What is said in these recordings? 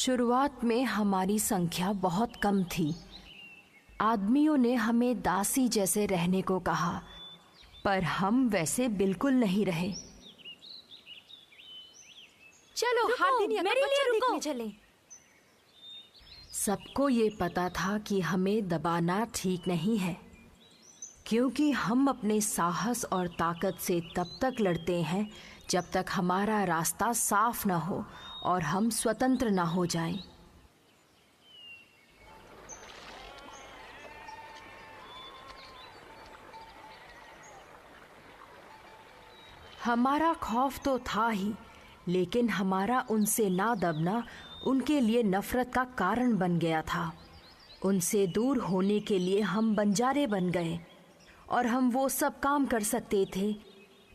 शुरुआत में हमारी संख्या बहुत कम थी। आदमियों ने हमें दासी जैसे रहने को कहा, पर हम वैसे बिल्कुल नहीं रहे। चलो हार्दिनिया का बच्चा देखने चले। सबको ये पता था कि हमें दबाना ठीक नहीं है, क्योंकि हम अपने साहस और ताकत से तब तक लड़ते हैं जब तक हमारा रास्ता साफ न हो और हम स्वतंत्र न हो जाएं। हमारा खौफ तो था ही, लेकिन हमारा उनसे ना दबना उनके लिए नफरत का कारण बन गया था। उनसे दूर होने के लिए हम बंजारे बन गए और हम वो सब काम कर सकते थे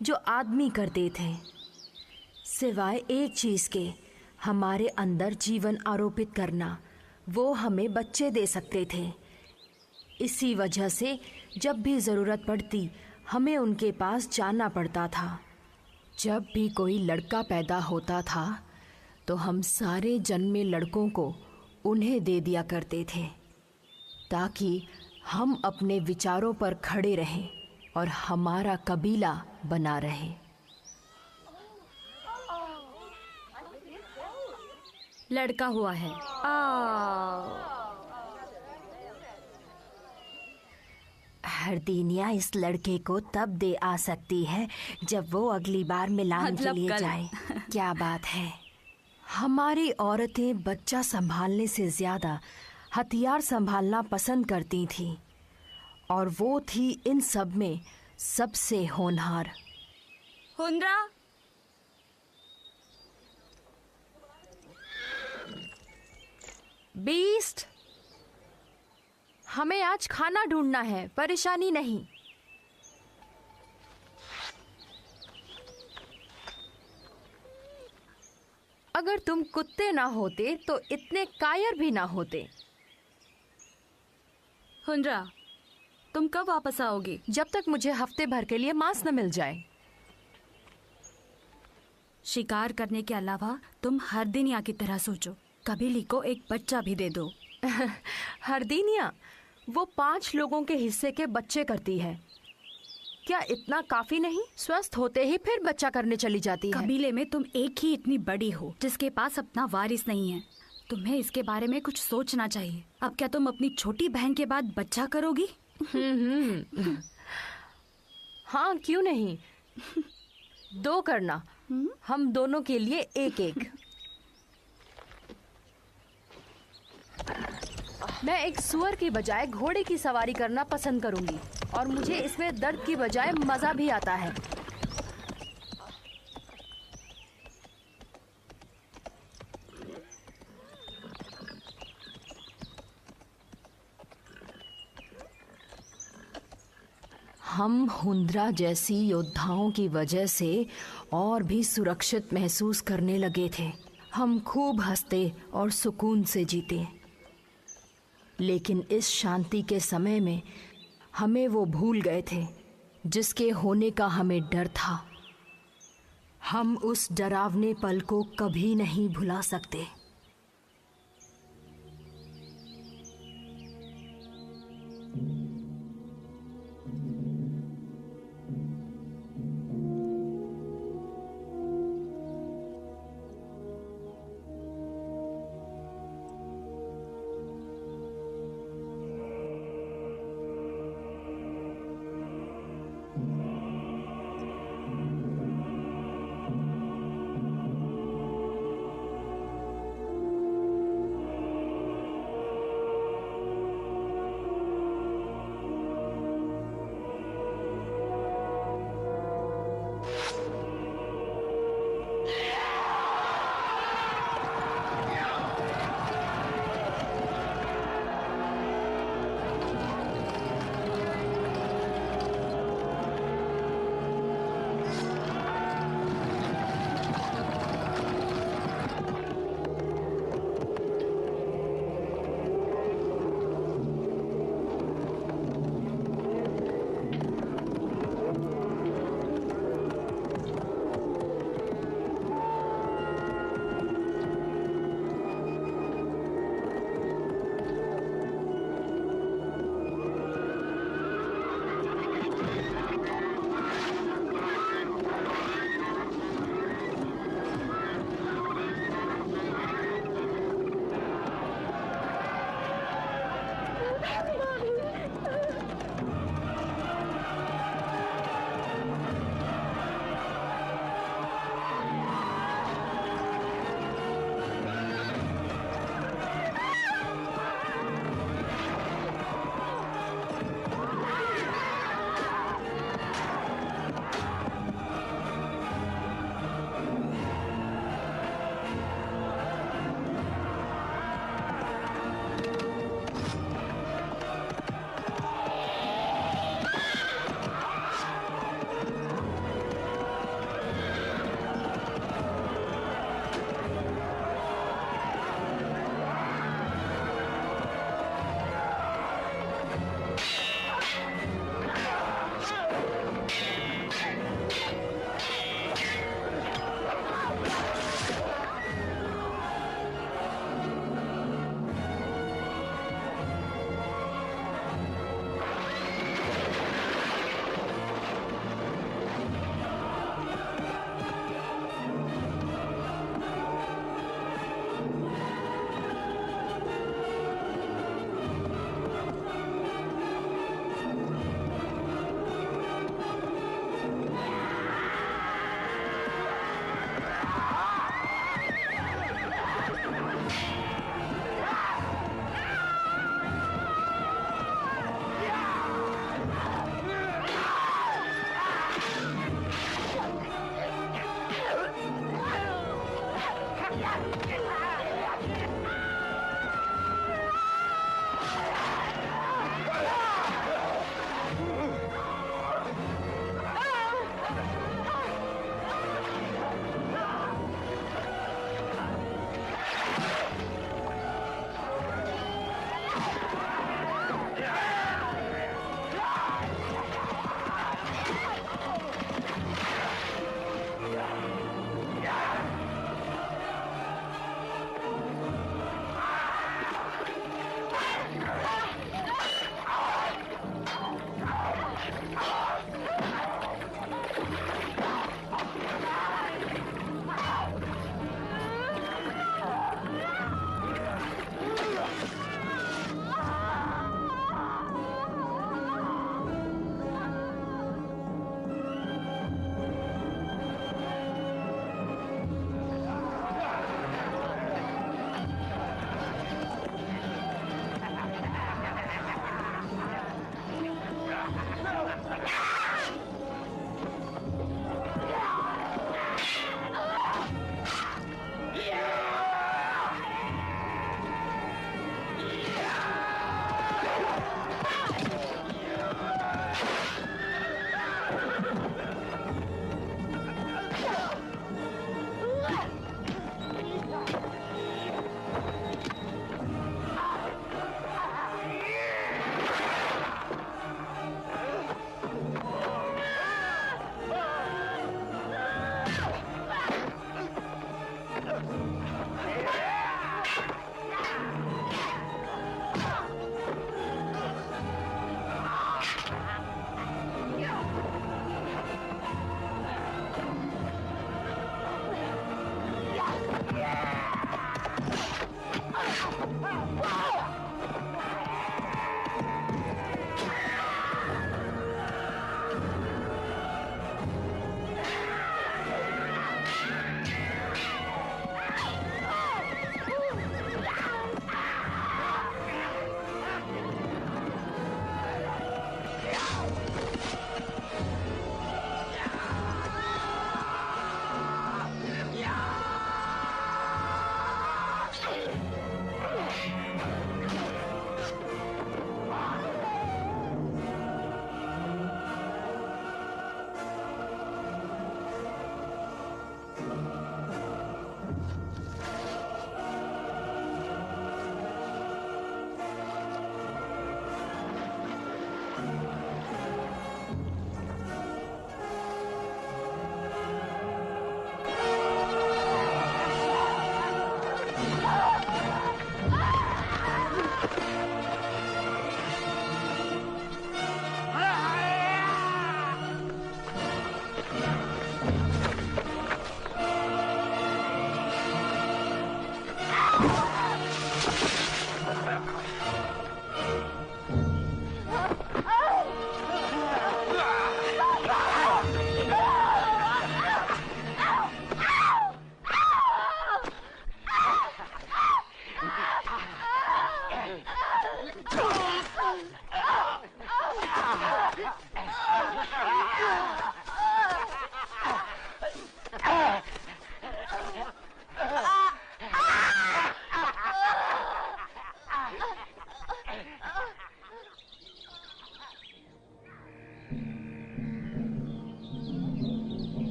जो आदमी करते थे, सिवाय एक चीज़ के, हमारे अंदर जीवन आरोपित करना। वो हमें बच्चे दे सकते थे। इसी वजह से जब भी ज़रूरत पड़ती हमें उनके पास जाना पड़ता था। जब भी कोई लड़का पैदा होता था तो हम सारे जन्मे लड़कों को उन्हें दे दिया करते थे, ताकि हम अपने विचारों पर खड़े रहें और हमारा कबीला बना रहे। लड़का हुआ है। हरदीनिया इस लड़के को तब दे आ सकती है जब वो अगली बार मिलान के लिए जाए। क्या बात है। हमारी औरतें बच्चा संभालने से ज्यादा हथियार संभालना पसंद करती थीं, और वो थी इन सब में सबसे होनहार। हुंद्रा, बीस्ट, हमें आज खाना ढूंढना है, परेशानी नहीं। अगर तुम कुत्ते ना होते तो इतने कायर भी ना होते। हुंद्रा, तुम कब वापस आओगी? जब तक मुझे हफ्ते भर के लिए मांस न मिल जाए। शिकार करने के अलावा तुम हरदीनिया की तरह सोचो। कबीले को एक बच्चा भी दे दो। हरदीनिया वो 5 लोगों के हिस्से के बच्चे करती है। क्या इतना काफी नहीं? स्वस्थ होते ही फिर बच्चा करने चली जाती है। कबीले में तुम एक ही इतनी बड़ी हो जिसके पास अपना वारिस नहीं है। तुम्हें इसके बारे में कुछ सोचना चाहिए। अब क्या तुम अपनी छोटी बहन के बाद बच्चा करोगी? हाँ, क्यों नहीं। 2 करना। हम दोनों के लिए एक एक। मैं एक सुअर की बजाय घोड़े की सवारी करना पसंद करूंगी, और मुझे इसमें दर्द की बजाय मजा भी आता है। हम हुंद्रा जैसी योद्धाओं की वजह से और भी सुरक्षित महसूस करने लगे थे। हम खूब हंसते और सुकून से जीते। लेकिन इस शांति के समय में हमें वो भूल गए थे जिसके होने का हमें डर था। हम उस डरावने पल को कभी नहीं भुला सकते।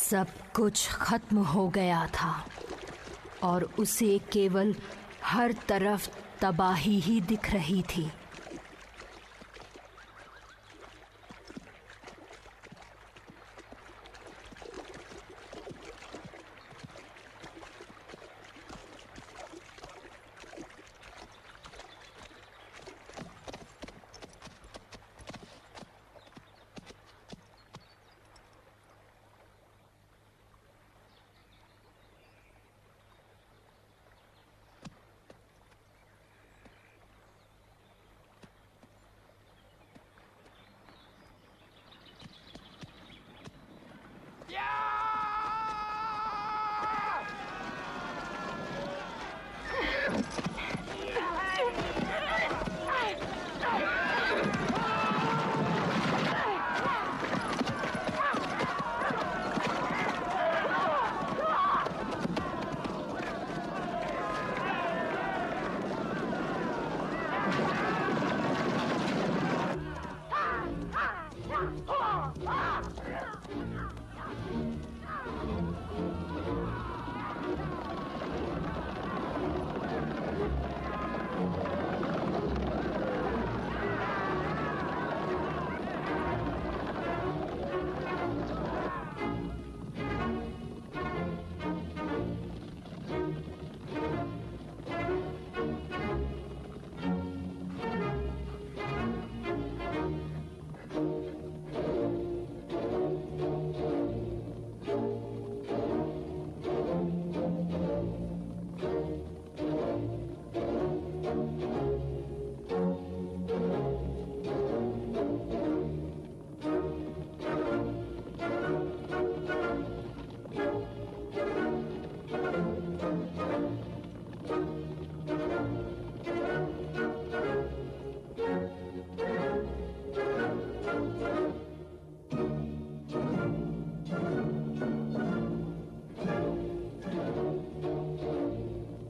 सब कुछ खत्म हो गया था और उसे केवल हर तरफ तबाही ही दिख रही थी।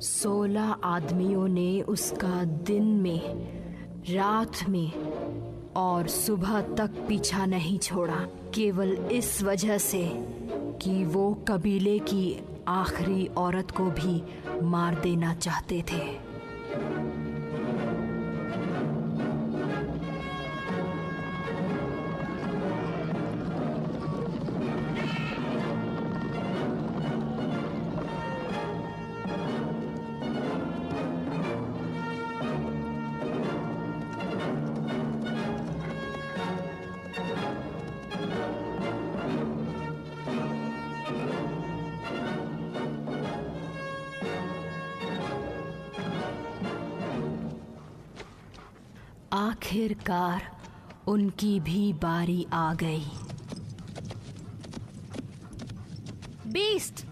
16 आदमियों ने उसका दिन में, रात में और सुबह तक पीछा नहीं छोड़ा, केवल इस वजह से कि वो कबीले की आखिरी औरत को भी मार देना चाहते थे। आखिरकार उनकी भी बारी आ गई। बीस्ट!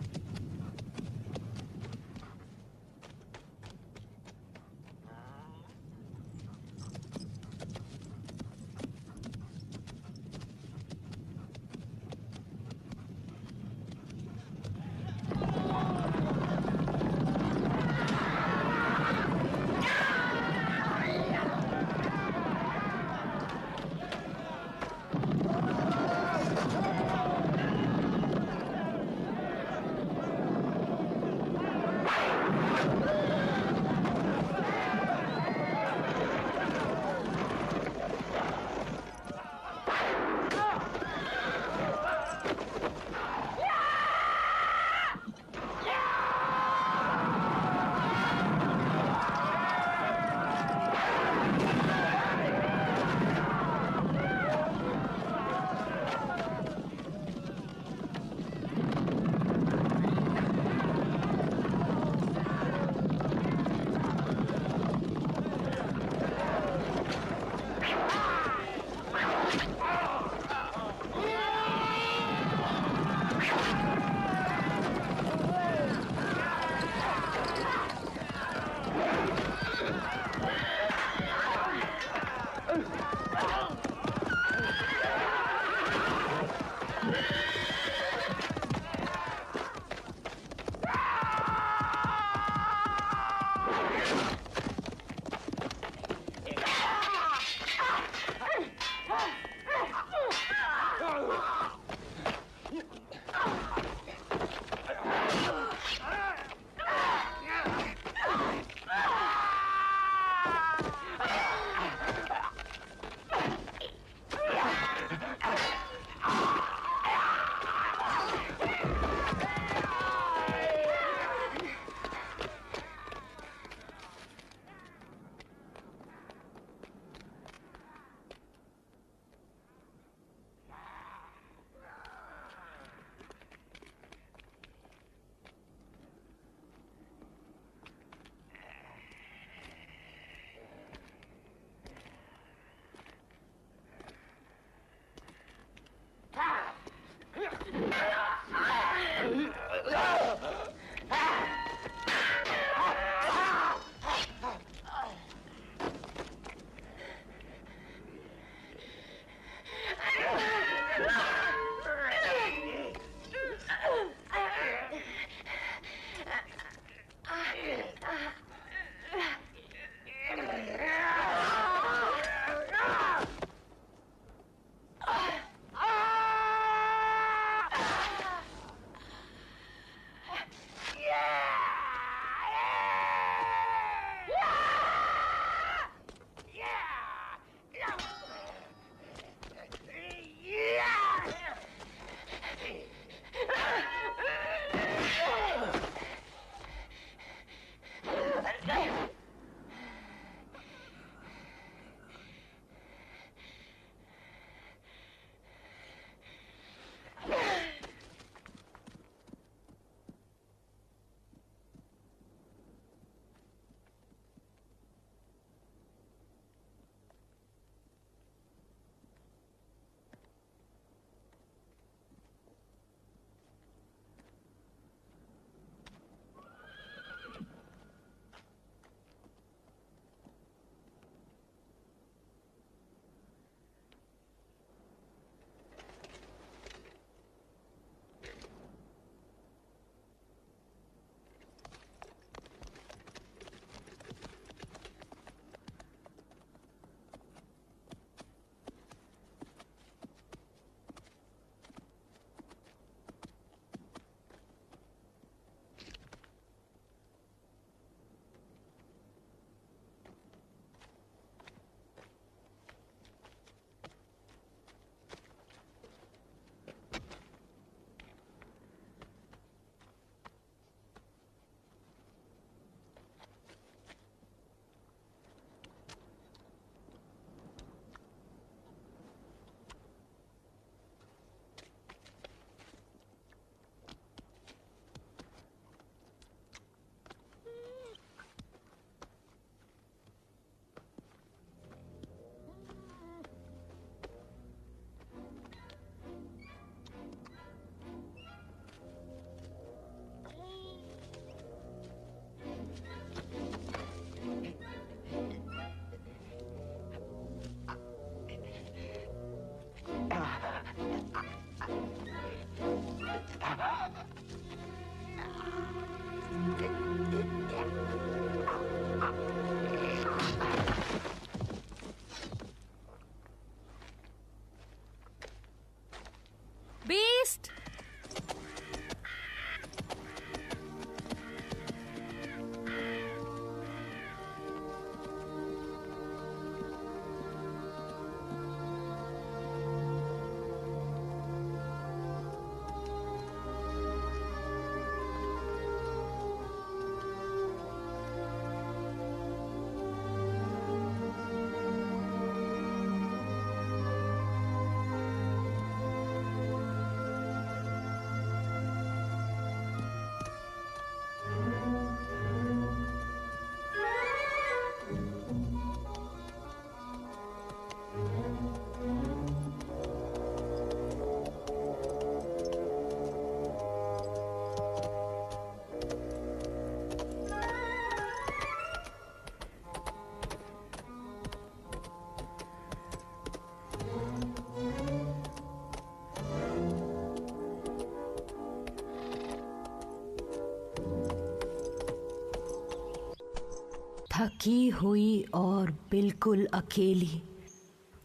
थकी हुई और बिल्कुल अकेली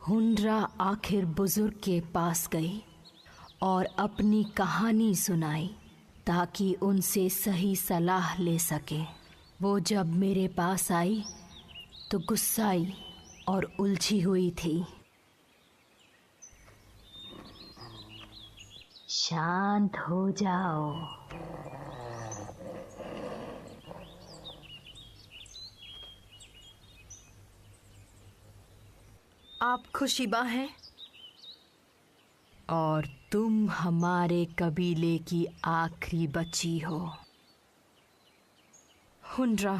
हुंड्रा आखिर बुजुर्ग के पास गई और अपनी कहानी सुनाई ताकि उनसे सही सलाह ले सके। वो जब मेरे पास आई तो गुस्साई और उलझी हुई थी। शांत हो जाओ, आप खुशीबा हैं और तुम हमारे कबीले की आखिरी बच्ची हो। हुंड्रा।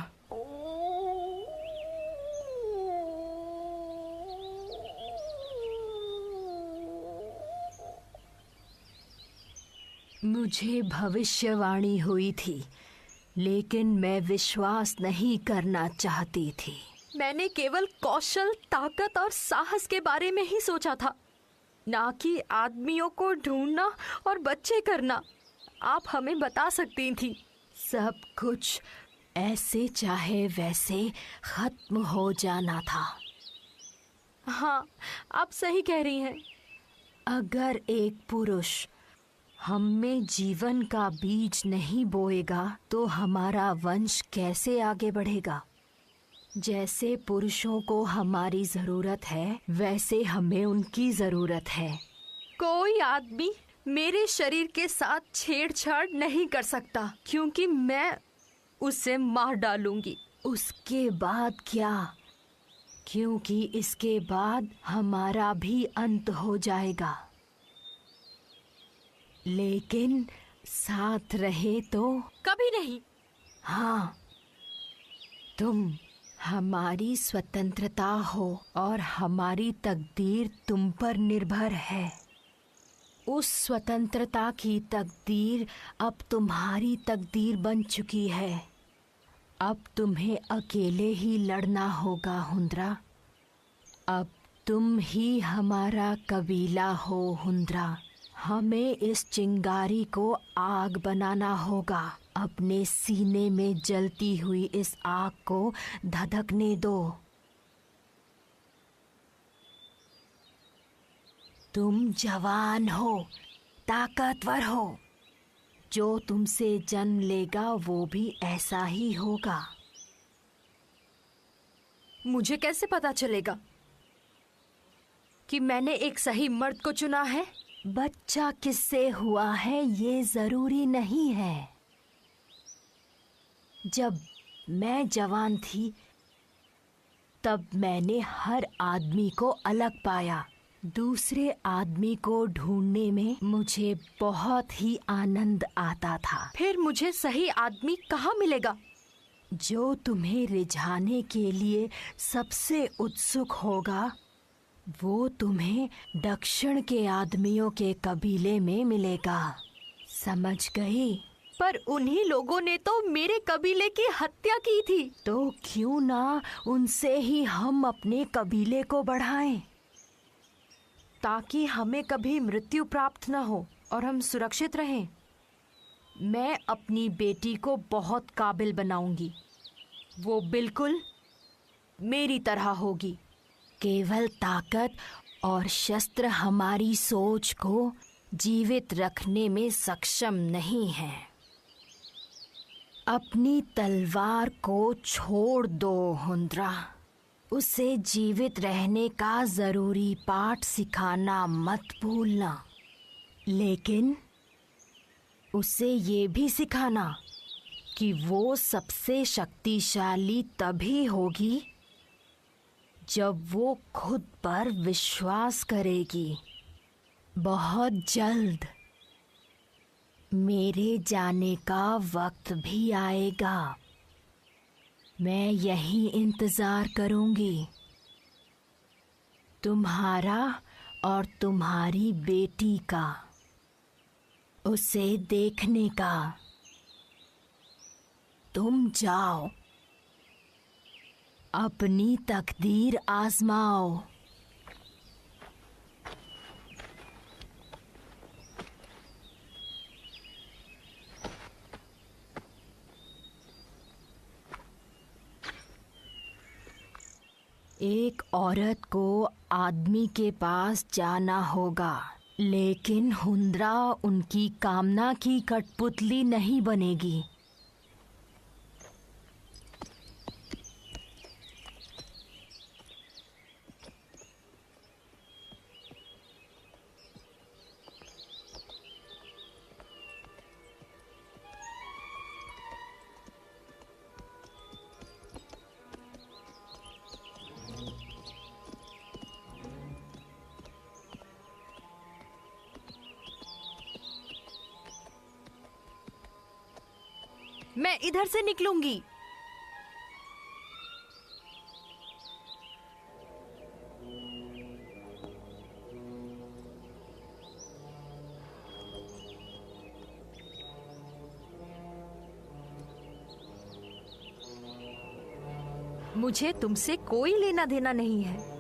मुझे भविष्यवाणी हुई थी, लेकिन मैं विश्वास नहीं करना चाहती थी। मैंने केवल कौशल, ताकत और साहस के बारे में ही सोचा था, ना कि आदमियों को ढूंढना और बच्चे करना। आप हमें बता सकती थी। सब कुछ ऐसे चाहे वैसे खत्म हो जाना था। हाँ, आप सही कह रही हैं। अगर एक पुरुष हम में जीवन का बीज नहीं बोएगा तो हमारा वंश कैसे आगे बढ़ेगा? जैसे पुरुषों को हमारी जरूरत है, वैसे हमें उनकी जरूरत है। कोई आदमी मेरे शरीर के साथ छेड़छाड़ नहीं कर सकता, क्योंकि मैं उसे मार डालूंगी। उसके बाद क्या? क्योंकि इसके बाद हमारा भी अंत हो जाएगा। लेकिन साथ रहे तो? कभी नहीं। हाँ, तुम हमारी स्वतंत्रता हो और हमारी तकदीर तुम पर निर्भर है। उस स्वतंत्रता की तकदीर अब तुम्हारी तकदीर बन चुकी है। अब तुम्हें अकेले ही लड़ना होगा हुंड्रा। अब तुम ही हमारा कबीला हो हुंड्रा। हमें इस चिंगारी को आग बनाना होगा। अपने सीने में जलती हुई इस आग को धधकने दो। तुम जवान हो, ताकतवर हो। जो तुमसे जन्म लेगा वो भी ऐसा ही होगा। मुझे कैसे पता चलेगा कि मैंने एक सही मर्द को चुना है? बच्चा किससे हुआ है ये जरूरी नहीं है। जब मैं जवान थी तब मैंने हर आदमी को अलग पाया। दूसरे आदमी को ढूंढने में मुझे बहुत ही आनंद आता था। फिर मुझे सही आदमी कहाँ मिलेगा? जो तुम्हें रिझाने के लिए सबसे उत्सुक होगा वो तुम्हें दक्षिण के आदमियों के कबीले में मिलेगा। समझ गई? पर उन्हीं लोगों ने तो मेरे कबीले की हत्या की थी। तो क्यों ना उनसे ही हम अपने कबीले को बढ़ाएं, ताकि हमें कभी मृत्यु प्राप्त न हो और हम सुरक्षित रहें। मैं अपनी बेटी को बहुत काबिल बनाऊंगी। वो बिल्कुल मेरी तरह होगी। केवल ताकत और शस्त्र हमारी सोच को जीवित रखने में सक्षम नहीं है। अपनी तलवार को छोड़ दो हुंड्रा। उसे जीवित रहने का जरूरी पाठ सिखाना मत भूलना, लेकिन उसे ये भी सिखाना कि वो सबसे शक्तिशाली तभी होगी जब वो खुद पर विश्वास करेगी। बहुत जल्द मेरे जाने का वक्त भी आएगा। मैं यहीं इंतजार करूंगी, तुम्हारा और तुम्हारी बेटी का, उसे देखने का। तुम जाओ, अपनी तकदीर आजमाओ। एक औरत को आदमी के पास जाना होगा, लेकिन हुंद्रा उनकी कामना की कठपुतली नहीं बनेगी। मैं इधर से निकलूंगी। मुझे तुमसे कोई लेना देना नहीं है।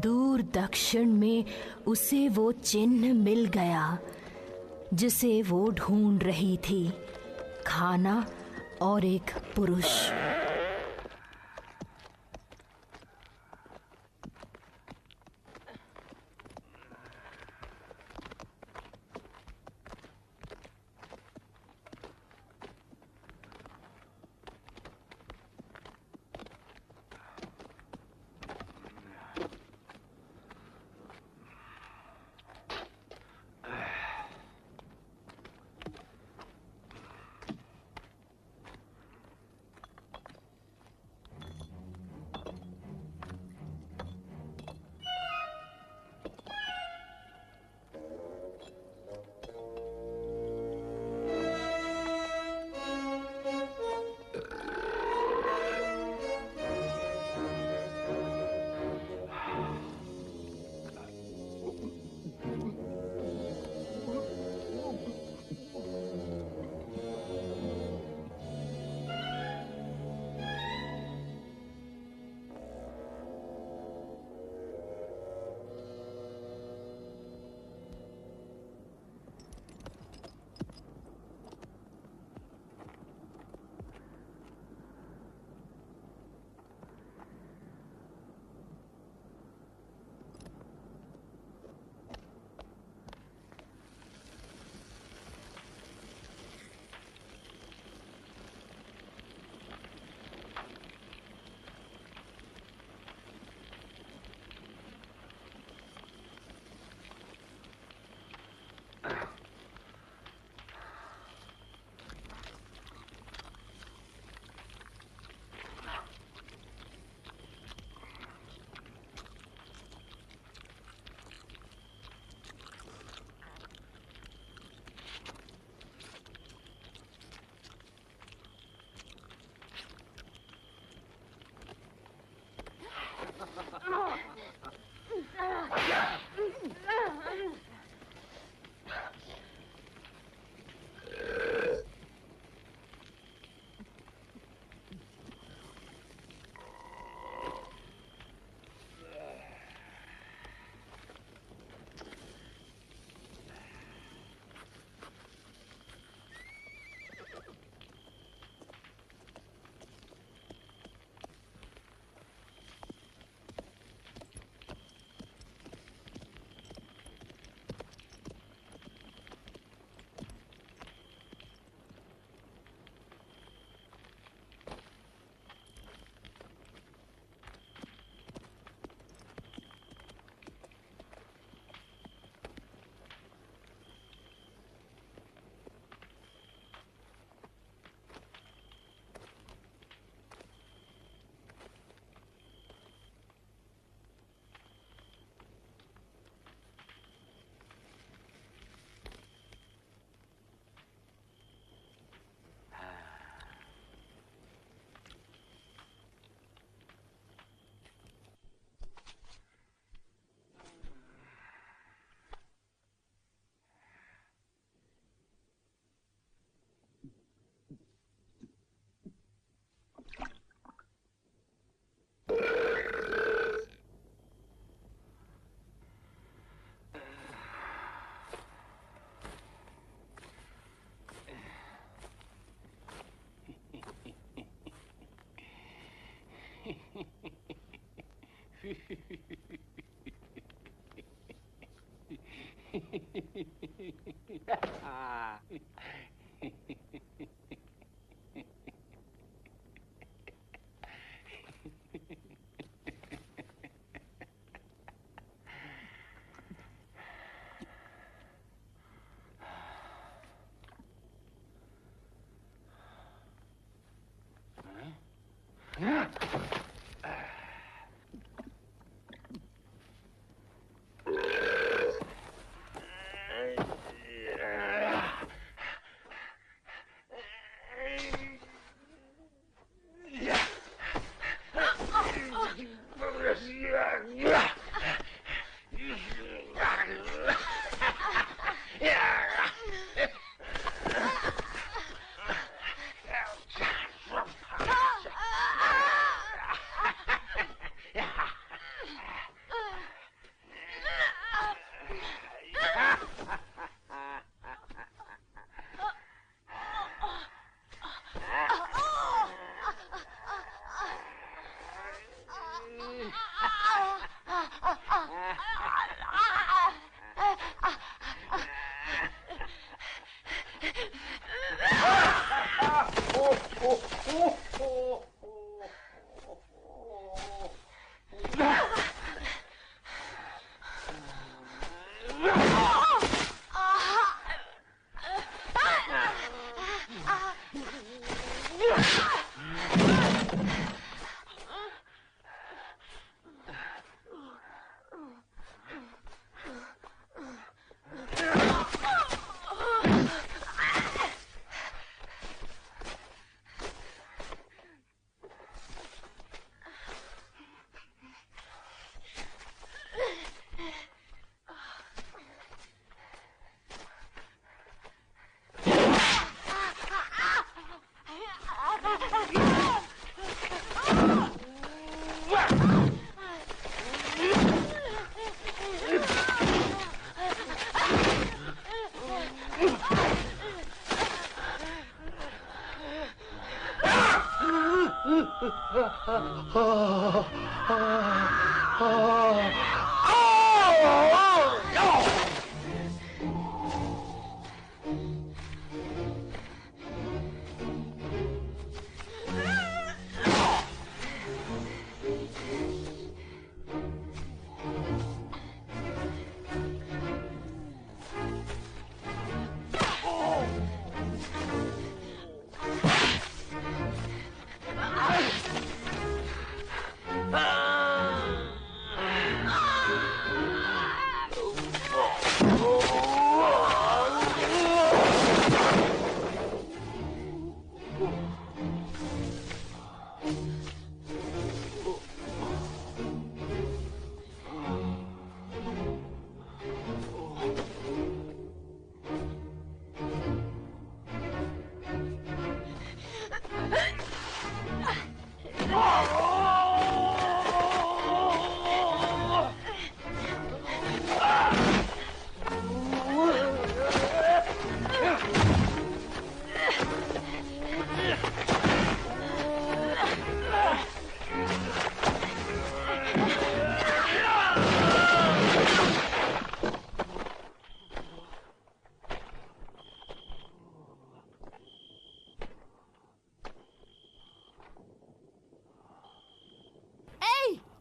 दूर दक्षिण में उसे वो चिन्ह मिल गया जिसे वो ढूंढ रही थी, खाना और एक पुरुष।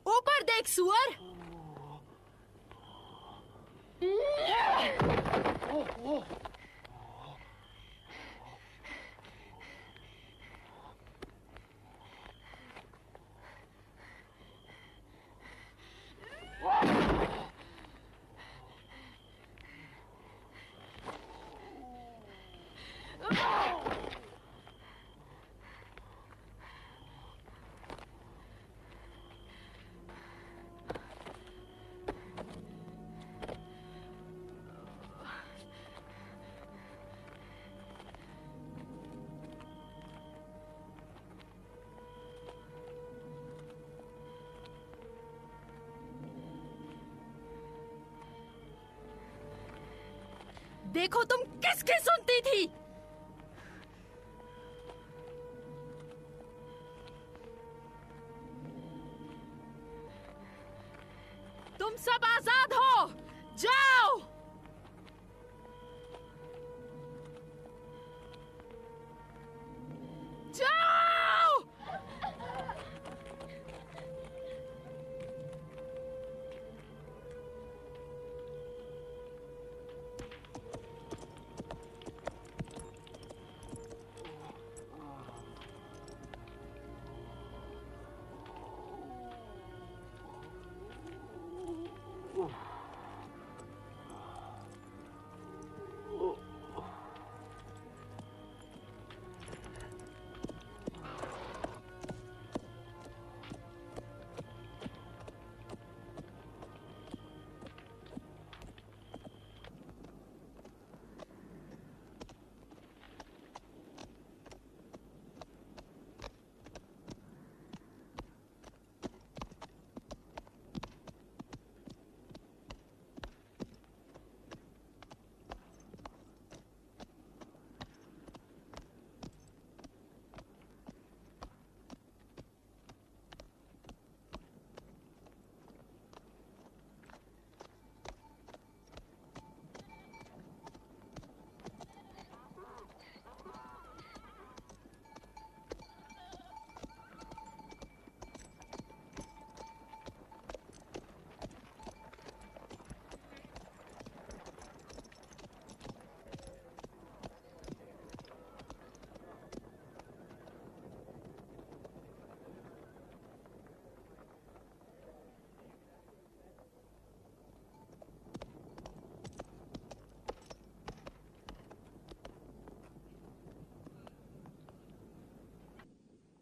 ऊपर देख सुअर। देखो तुम किसकी सुनती थी। तुम सब आजाद हो, जाओ। जाओ।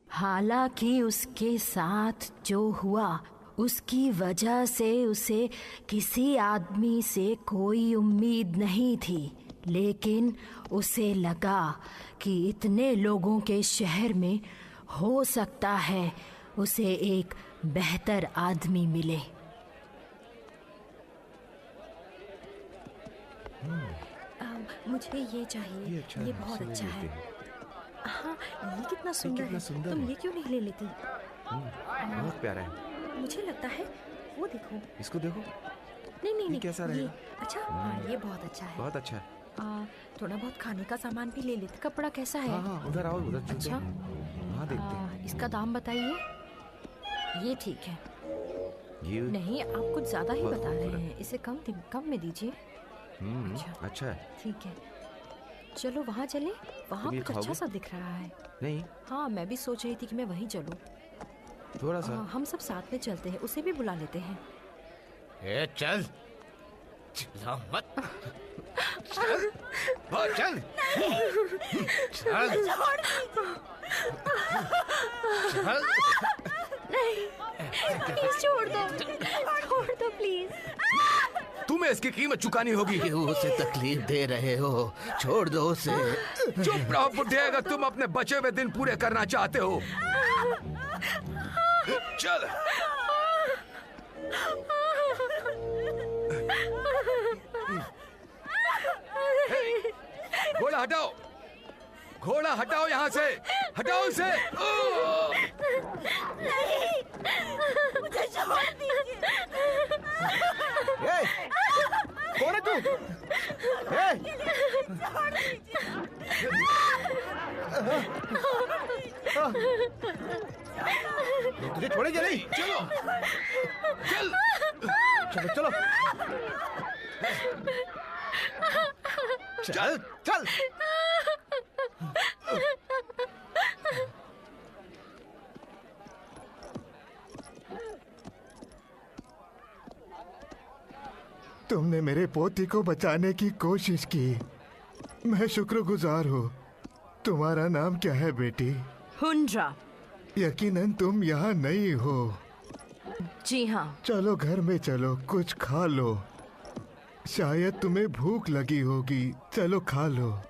हालांकि उसके साथ जो हुआ उसकी वजह से उसे किसी आदमी से कोई उम्मीद नहीं थी, लेकिन उसे लगा कि इतने लोगों के शहर में हो सकता है उसे एक बेहतर आदमी मिले। मुझे ये चाहिए, ये बहुत अच्छा है। हाँ, ये कितना सुंदर कितना है। सुंदर तुम है। ये क्यों नहीं ले लेती? बहुत प्यारा है। मुझे लगता है वो देखो। इसको देखो, नहीं नहीं ये नहीं, कैसा ये रहेगा? अच्छा, हाँ ये बहुत अच्छा है। बहुत अच्छा है। थोड़ा बहुत खाने का सामान भी ले लेते। कपड़ा कैसा है? हाँ हाँ, उधर आओ, उधर चलते अच्छा। हैं। वहाँ देखते हैं। इसका दाम बताइए। ये ठीक है। ये नहीं, आप कुछ ज्यादा ही बहुत बता रहे खूबसूरत। हैं। इसे कम में दीजिए। अच्छा। अच्छा है। ठीक है, चलो वहाँ चले। वहाँ तुम ये कुछ अच्छा खाओगे? सा दिख रहा है। नहीं, हाँ, मैं भी सोच रही थी कि मैं वहीं चलूँ। थोड़ा सा। हम सब साथ में चलते हैं, उसे भी बुला लेते हैं। ए चल, चिल्ला मत। चल, बहुत चल। चल, चल। प्लीज छोड़ दो प्लीज। तुम्हें इसकी कीमत चुकानी होगी। क्यों उसे तकलीफ दे रहे हो? छोड़ दो उसे। चुप रहो बुढ़े, अगर तुम अपने बचे हुए दिन पूरे करना चाहते हो। चल। घोड़ा हटाओ, घोड़ा हटाओ यहाँ से, हटाओ इसे। मुझे छोड़ दीजिए। ए, कौन है तू? ए, ये तुझे छोड़ेंगे नहीं। चलो, चल। चलो चलो। चल चल। तुमने मेरे पोती को बचाने की कोशिश की, मैं शुक्रगुजार हूँ। तुम्हारा नाम क्या है बेटी? हुंड्रा। यकीनन तुम यहाँ नहीं हो। जी हाँ। चलो घर में चलो, कुछ खा लो। शायद तुम्हें भूख लगी होगी, चलो खा लो।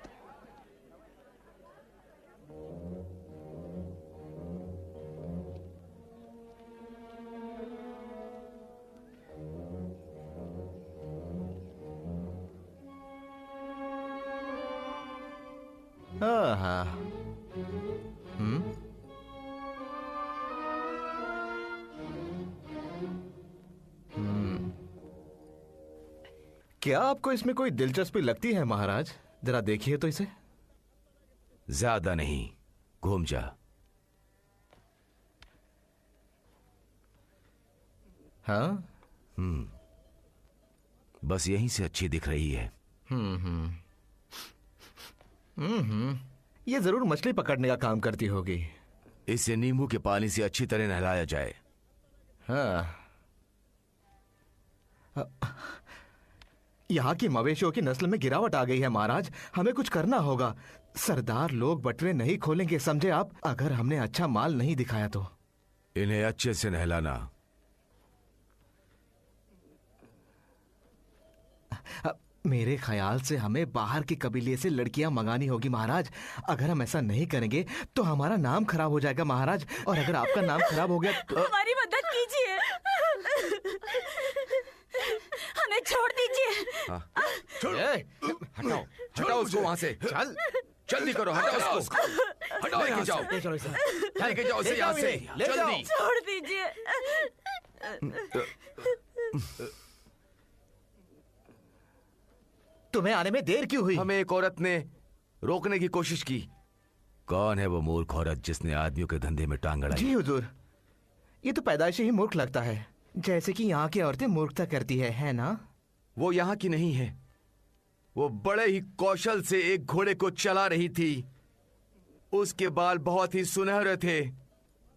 हाँ। क्या आपको इसमें कोई दिलचस्पी लगती है महाराज? जरा देखिए तो इसे। ज्यादा नहीं, घूम जा। हाँ। बस यहीं से अच्छी दिख रही है। ये जरूर मछली पकड़ने का काम करती होगी। इसे नींबू के पानी से अच्छी तरह नहलाया जाए। हाँ। यहाँ की मवेशियों की नस्ल में गिरावट आ गई है महाराज, हमें कुछ करना होगा। सरदार लोग बटवे नहीं खोलेंगे, समझे आप? अगर हमने अच्छा माल नहीं दिखाया तो। इन्हें अच्छे से नहलाना। मेरे ख्याल से हमें बाहर के कबीले से लड़कियां मंगानी होगी महाराज। अगर हम ऐसा नहीं करेंगे तो हमारा नाम खराब हो जाएगा महाराज, और अगर आपका नाम खराब हो गया तो हमारी मदद कीजिए। हमें छोड़ दीजिए। हटाओ, हटाओ उसको वहां से। चल जल्दी करो, हटाओ उसको। हटाओ, लेके जाओ, ले चलो इसे। लेके जाओ उसे यहाँ से। ले जाओ। जल्दी। छोड़ दीजिए। तुम्हें आने में देर क्यों हुई? हमें एक औरत ने रोकने की कोशिश की। कौन है वो मूर्ख औरत जिसने आदमियों के धंधे में टांग अड़ाई? जी हुजूर, ये तो पैदाइश ही मूर्ख लगता है, जैसे कि यहाँ की औरतें मूर्खता करती है ना? वो यहाँ की नहीं है। वो बड़े ही कौशल से एक घोड़े को चला रही थी। उसके बाल बहुत ही सुनहरे थे।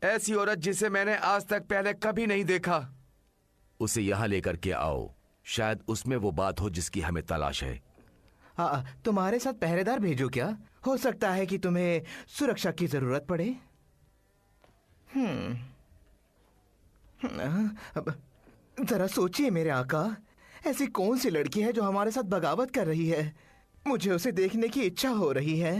ऐसी औरत जिसे मैंने आज तक पहले कभी नहीं देखा। उसे यहाँ लेकर के आओ, शायद उसमें वो बात हो जिसकी हमें तलाश है। तुम्हारे साथ पहरेदार भेजो क्या? हो सकता है कि तुम्हें सुरक्षा की जरूरत पड़े। जरा सोचिए मेरे आका, ऐसी कौन सी लड़की है जो हमारे साथ बगावत कर रही है? मुझे उसे देखने की इच्छा हो रही है।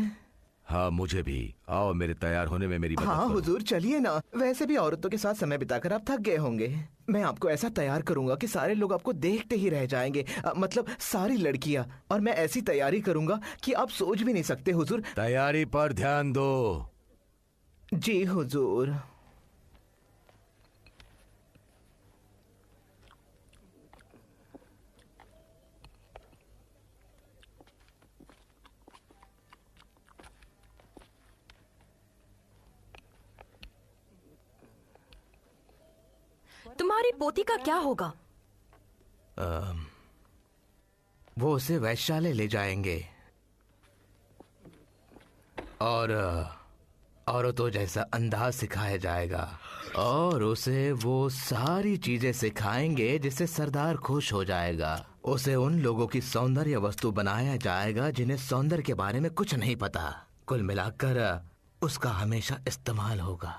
हाँ मुझे भी। आओ मेरे तैयार होने में मेरी मदद हाँ करो। हुजूर चलिए ना। वैसे भी औरतों के साथ समय बिताकर आप थक गए होंगे। मैं आपको ऐसा तैयार करूंगा कि सारे लोग आपको देखते ही रह जाएंगे, मतलब सारी लड़कियां। और मैं ऐसी तैयारी करूंगा कि आप सोच भी नहीं सकते हुजूर। तैयारी पर ध्यान दो। जी हुजूर। तुम्हारी पोती का क्या होगा? वो उसे वैश्यालय ले जाएंगे और औरतों जैसा अंदाज सिखाया जाएगा और उसे वो सारी चीजें सिखाएंगे जिससे सरदार खुश हो जाएगा। उसे उन लोगों की सौंदर्य वस्तु बनाया जाएगा जिन्हें सौंदर्य के बारे में कुछ नहीं पता। कुल मिलाकर उसका हमेशा इस्तेमाल होगा।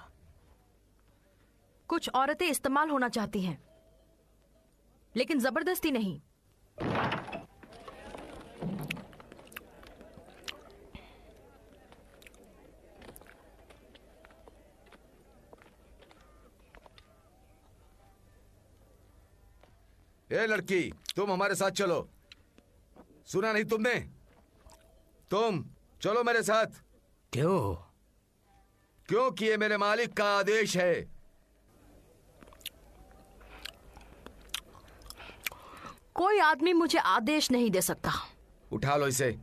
कुछ औरतें इस्तेमाल होना चाहती हैं, लेकिन जबरदस्ती नहीं। ए लड़की, तुम हमारे साथ चलो। सुना नहीं तुमने? तुम चलो मेरे साथ। क्यों? क्योंकि ये मेरे मालिक का आदेश है। कोई आदमी मुझे आदेश नहीं दे सकता। उठा लो इसे।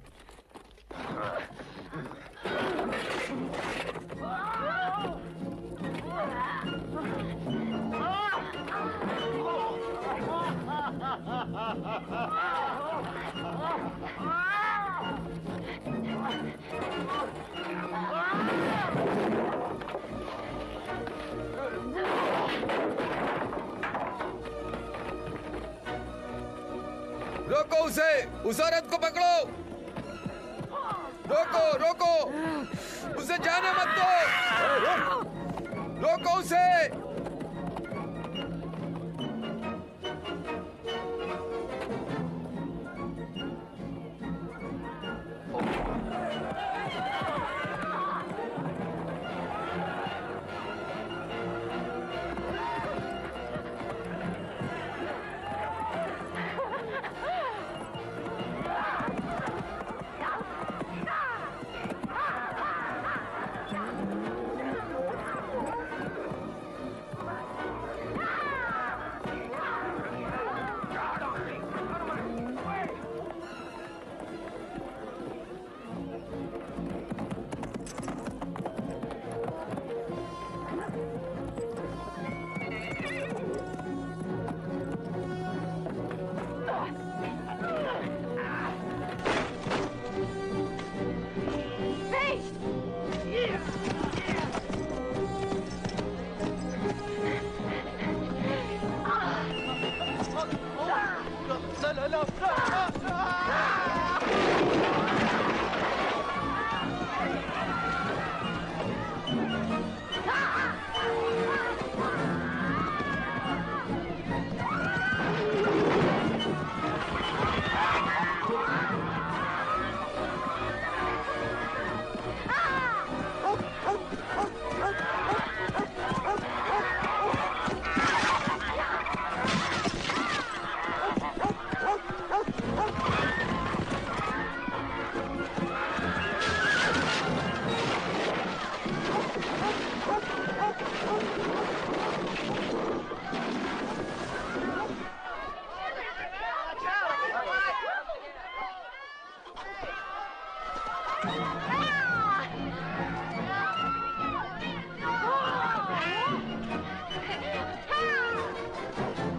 रोको उसे, उस औरत को पकड़ो। रोको रोको, उसे जाने मत दो। रोको उसे।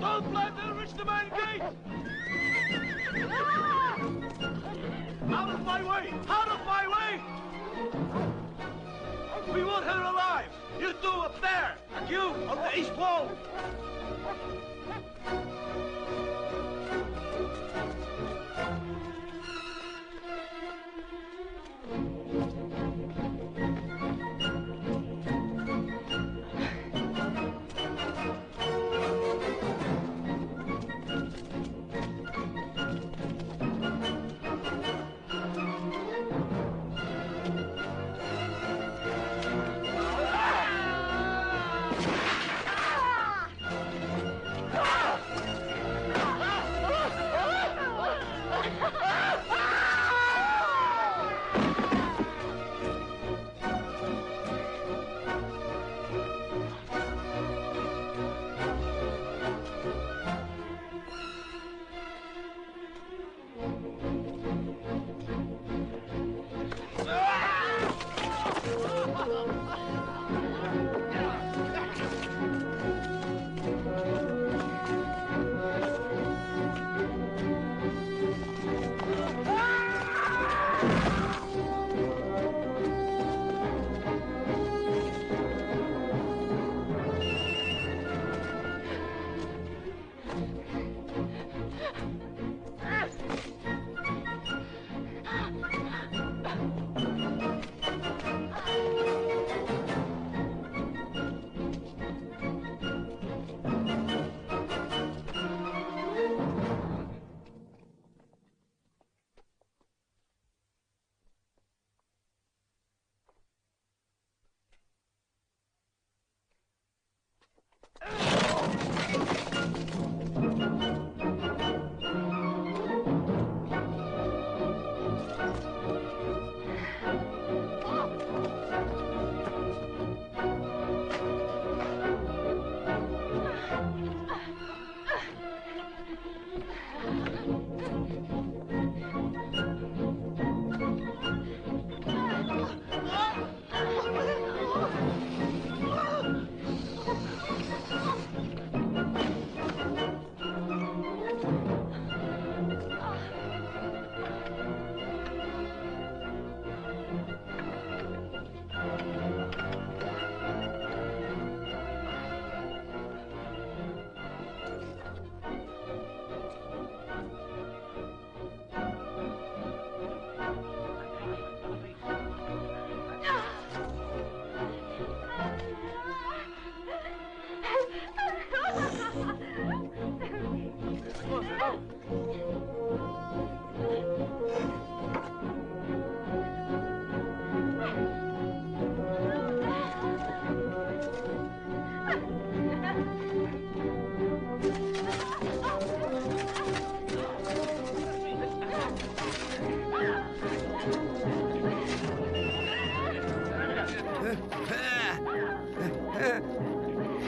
Don't let them reach the main gate! Out of my way! Out of my way! We want her alive! You two up there! And you on the east wall!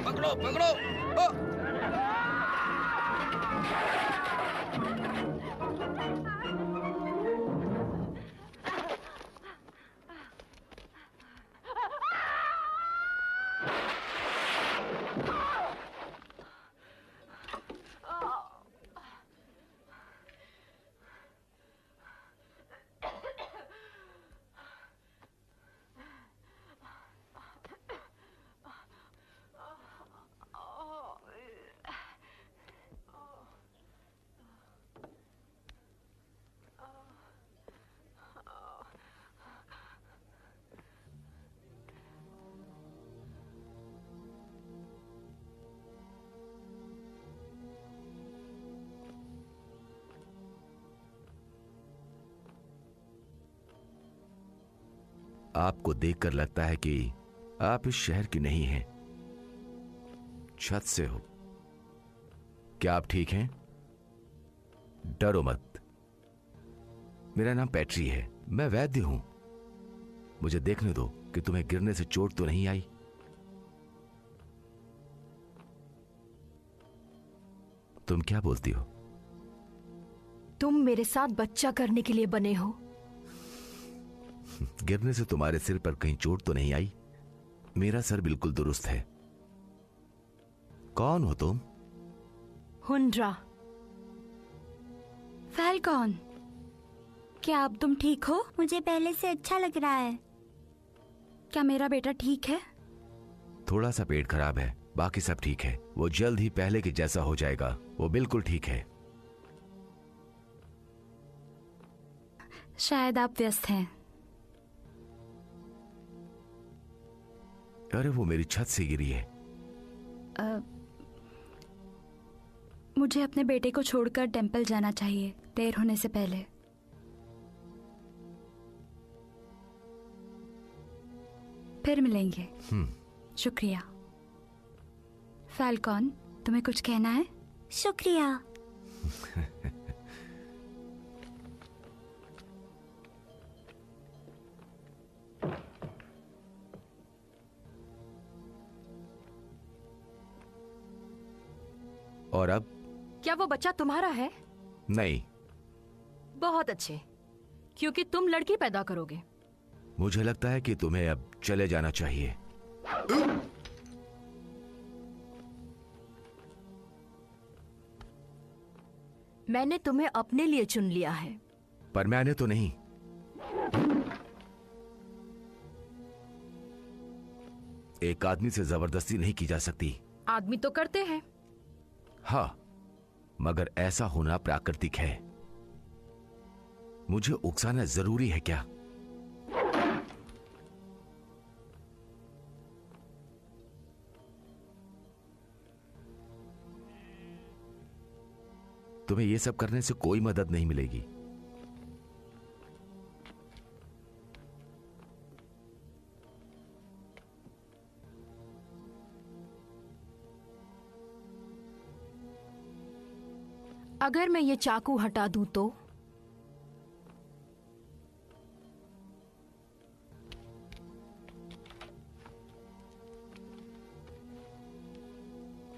पकड़ो पकड़ो। ओ! आपको देखकर लगता है कि आप इस शहर की नहीं हैं, छत से हो। क्या आप ठीक हैं? डरो मत। मेरा नाम पैट्री है, मैं वैद्य हूं। मुझे देखने दो कि तुम्हें गिरने से चोट तो नहीं आई। तुम क्या बोलती हो? तुम मेरे साथ बच्चा करने के लिए बने हो। गिरने से तुम्हारे सिर पर कहीं चोट तो नहीं आई? मेरा सर बिल्कुल दुरुस्त है। कौन हो तुम? हुंड्रा। फैल्कॉन, क्या अब तुम ठीक हो? मुझे पहले से अच्छा लग रहा है। क्या मेरा बेटा ठीक है? थोड़ा सा पेट खराब है, बाकी सब ठीक है। वो जल्द ही पहले के जैसा हो जाएगा। वो बिल्कुल ठीक है। शायद आप व्यस्त हैं। अरे वो मेरी छत से गिरी है। मुझे अपने बेटे को छोड़कर टेंपल जाना चाहिए देर होने से पहले। फिर मिलेंगे। शुक्रिया। फैल्कॉन, तुम्हें कुछ कहना है? शुक्रिया। और अब? क्या वो बच्चा तुम्हारा है? नहीं। बहुत अच्छे, क्योंकि तुम लड़की पैदा करोगे। मुझे लगता है कि तुम्हें अब चले जाना चाहिए। मैंने तुम्हें अपने लिए चुन लिया है। पर मैंने तो नहीं। एक आदमी से जबरदस्ती नहीं की जा सकती। आदमी तो करते हैं। हाँ, मगर ऐसा होना प्राकृतिक है। मुझे उकसाना जरूरी है क्या? तुम्हें यह सब करने से कोई मदद नहीं मिलेगी। अगर मैं ये चाकू हटा दूं तो?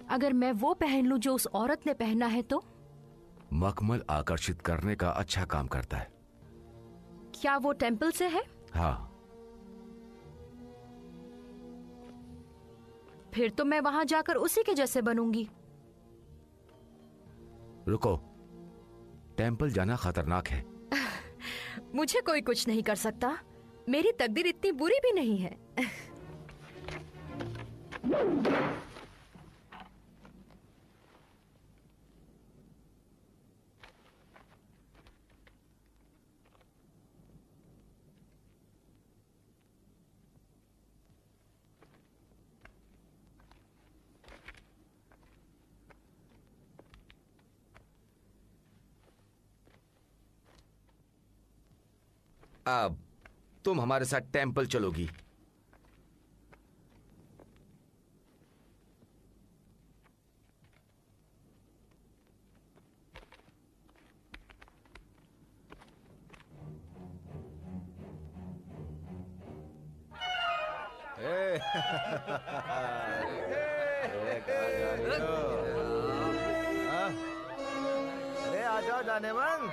अगर मैं वो पहन लूं जो उस औरत ने पहना है तो? मखमल आकर्षित करने का अच्छा काम करता है। क्या वो टेंपल से है? हाँ। फिर तो मैं वहां जाकर उसी के जैसे बनूंगी। रुको, टेंपल जाना खतरनाक है। मुझे कोई कुछ नहीं कर सकता। मेरी तकदीर इतनी बुरी भी नहीं है। अब तुम हमारे साथ टेंपल चलोगी। अरे आ जाओ जाने मन।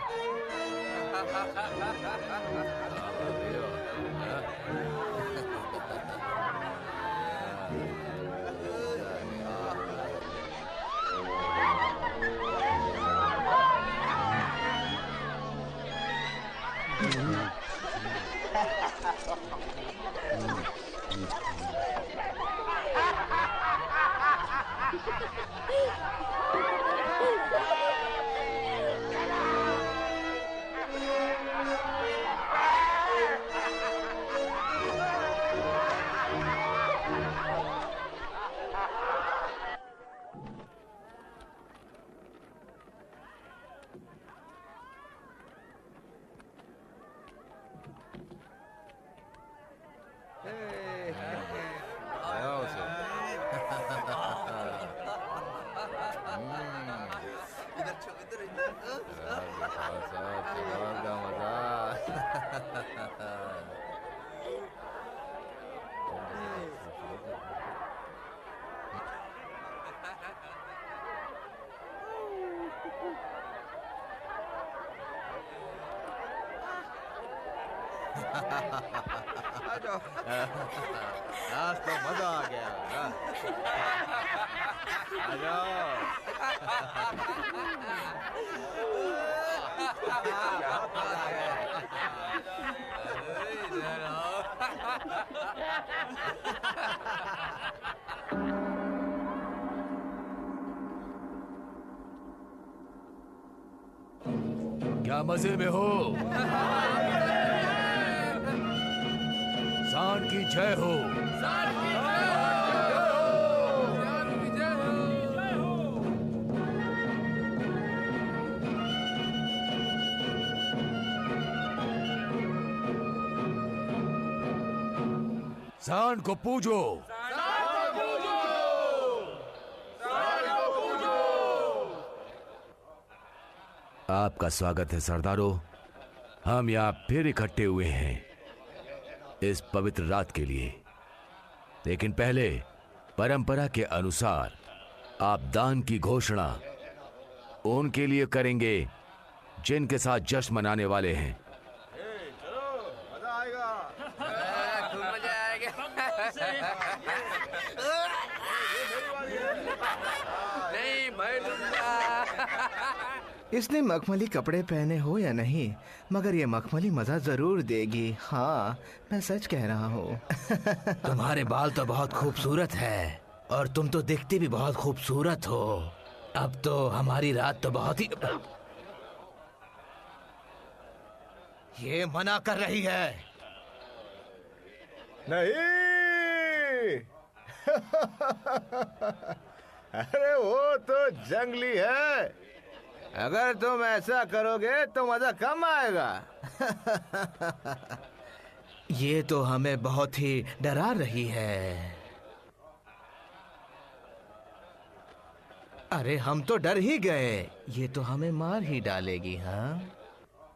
आज तो मजा आ गया। आ जाओ। क्या मजे में हो? सान की जय हो। सान को पूजो। आपका स्वागत है सरदारों। हम यहाँ फिर इकट्ठे हुए हैं इस पवित्र रात के लिए। लेकिन पहले परंपरा के अनुसार आप दान की घोषणा उनके लिए करेंगे जिनके साथ जश्न मनाने वाले हैं। चलो मजा आएगा। खूब मजा आएगा। नहीं मैं दूंगा। इसने मखमली कपड़े पहने हो या नहीं, मगर ये मखमली मजा जरूर देगी। हाँ, मैं सच कह रहा हूँ। तुम्हारे बाल तो बहुत खूबसूरत है और तुम तो दिखती भी बहुत खूबसूरत हो। अब तो हमारी रात तो बहुत ही। ये मना कर रही है। नहीं। अरे वो तो जंगली है। अगर तुम ऐसा करोगे तो मजा कम आएगा। ये तो हमें बहुत ही डरा रही है। अरे हम तो डर ही गए। ये तो हमें मार ही डालेगी। हाँ,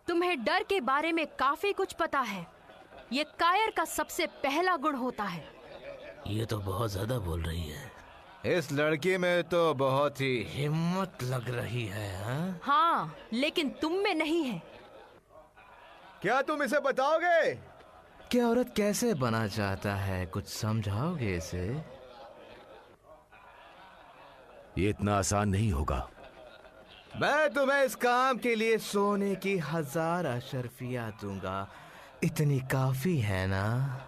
तुम्हें डर के बारे में काफी कुछ पता है। ये कायर का सबसे पहला गुण होता है। ये तो बहुत ज्यादा बोल रही है। इस लड़की में तो बहुत ही हिम्मत लग रही है। हाँ, हाँ, लेकिन तुम में नहीं है। क्या तुम इसे बताओगे? कि औरत कैसे बना चाहता है, कुछ समझाओगे इसे? ये इतना आसान नहीं होगा। मैं तुम्हें इस काम के लिए सोने की 1000 अशरफियां दूंगा। इतनी काफी है ना?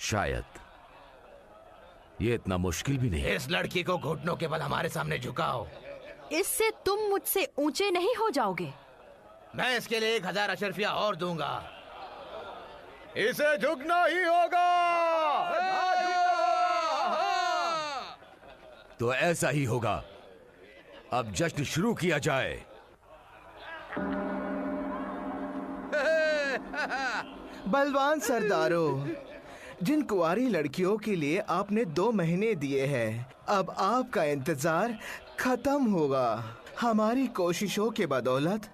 शायद ये इतना मुश्किल भी नहीं। इस लड़की को घुटनों के बल हमारे सामने झुकाओ। इससे तुम मुझसे ऊंचे नहीं हो जाओगे। मैं इसके लिए 1000 अशरफिया और दूंगा। इसे झुकना ही होगा। तो ऐसा ही होगा। अब जश्न शुरू किया जाए। बलवान सरदारों, जिन कुंवारी लड़कियों के लिए आपने 2 महीने दिए हैं, अब आपका इंतजार खत्म होगा। हमारी कोशिशों के बदौलत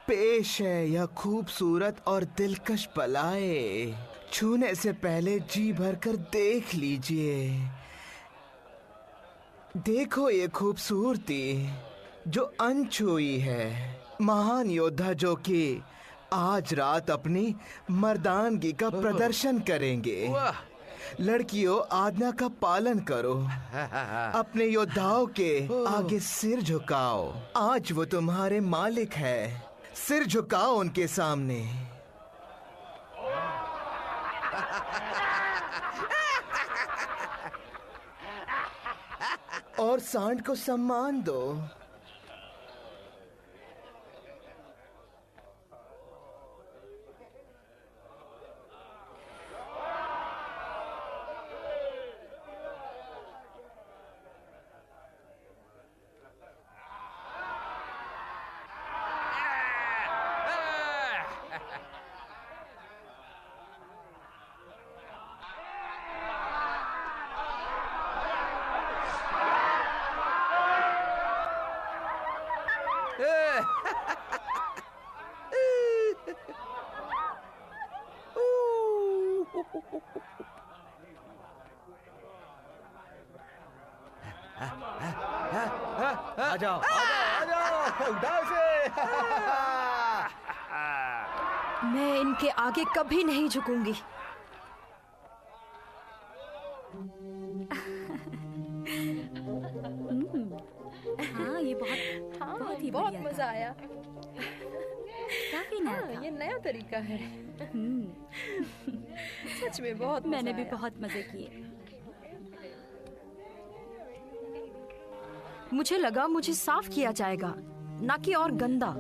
पेश है यह खूबसूरत और दिलकश पलाए। छूने से पहले जी भरकर देख लीजिए। देखो ये खूबसूरती जो अनछुई है। महान योद्धा जो कि आज रात अपनी मर्दानगी का प्रदर्शन करेंगे। लड़कियों, आज्ञा का पालन करो। अपने योद्धाओं के आगे सिर झुकाओ। आज वो तुम्हारे मालिक है। सिर झुकाओ उनके सामने। और सांड को सम्मान दो। आ जाओ, उठाओ इसे। मैं इनके आगे कभी नहीं झुकूंगी। हाँ, ये बहुत ही बहुत बढ़िया मजा था। आया। काफी नया था। ये नया तरीका है। सच में बहुत मजा मैंने भी आया। बहुत मजे किए। मुझे लगा मुझे साफ किया जाएगा, ना कि और गंदा।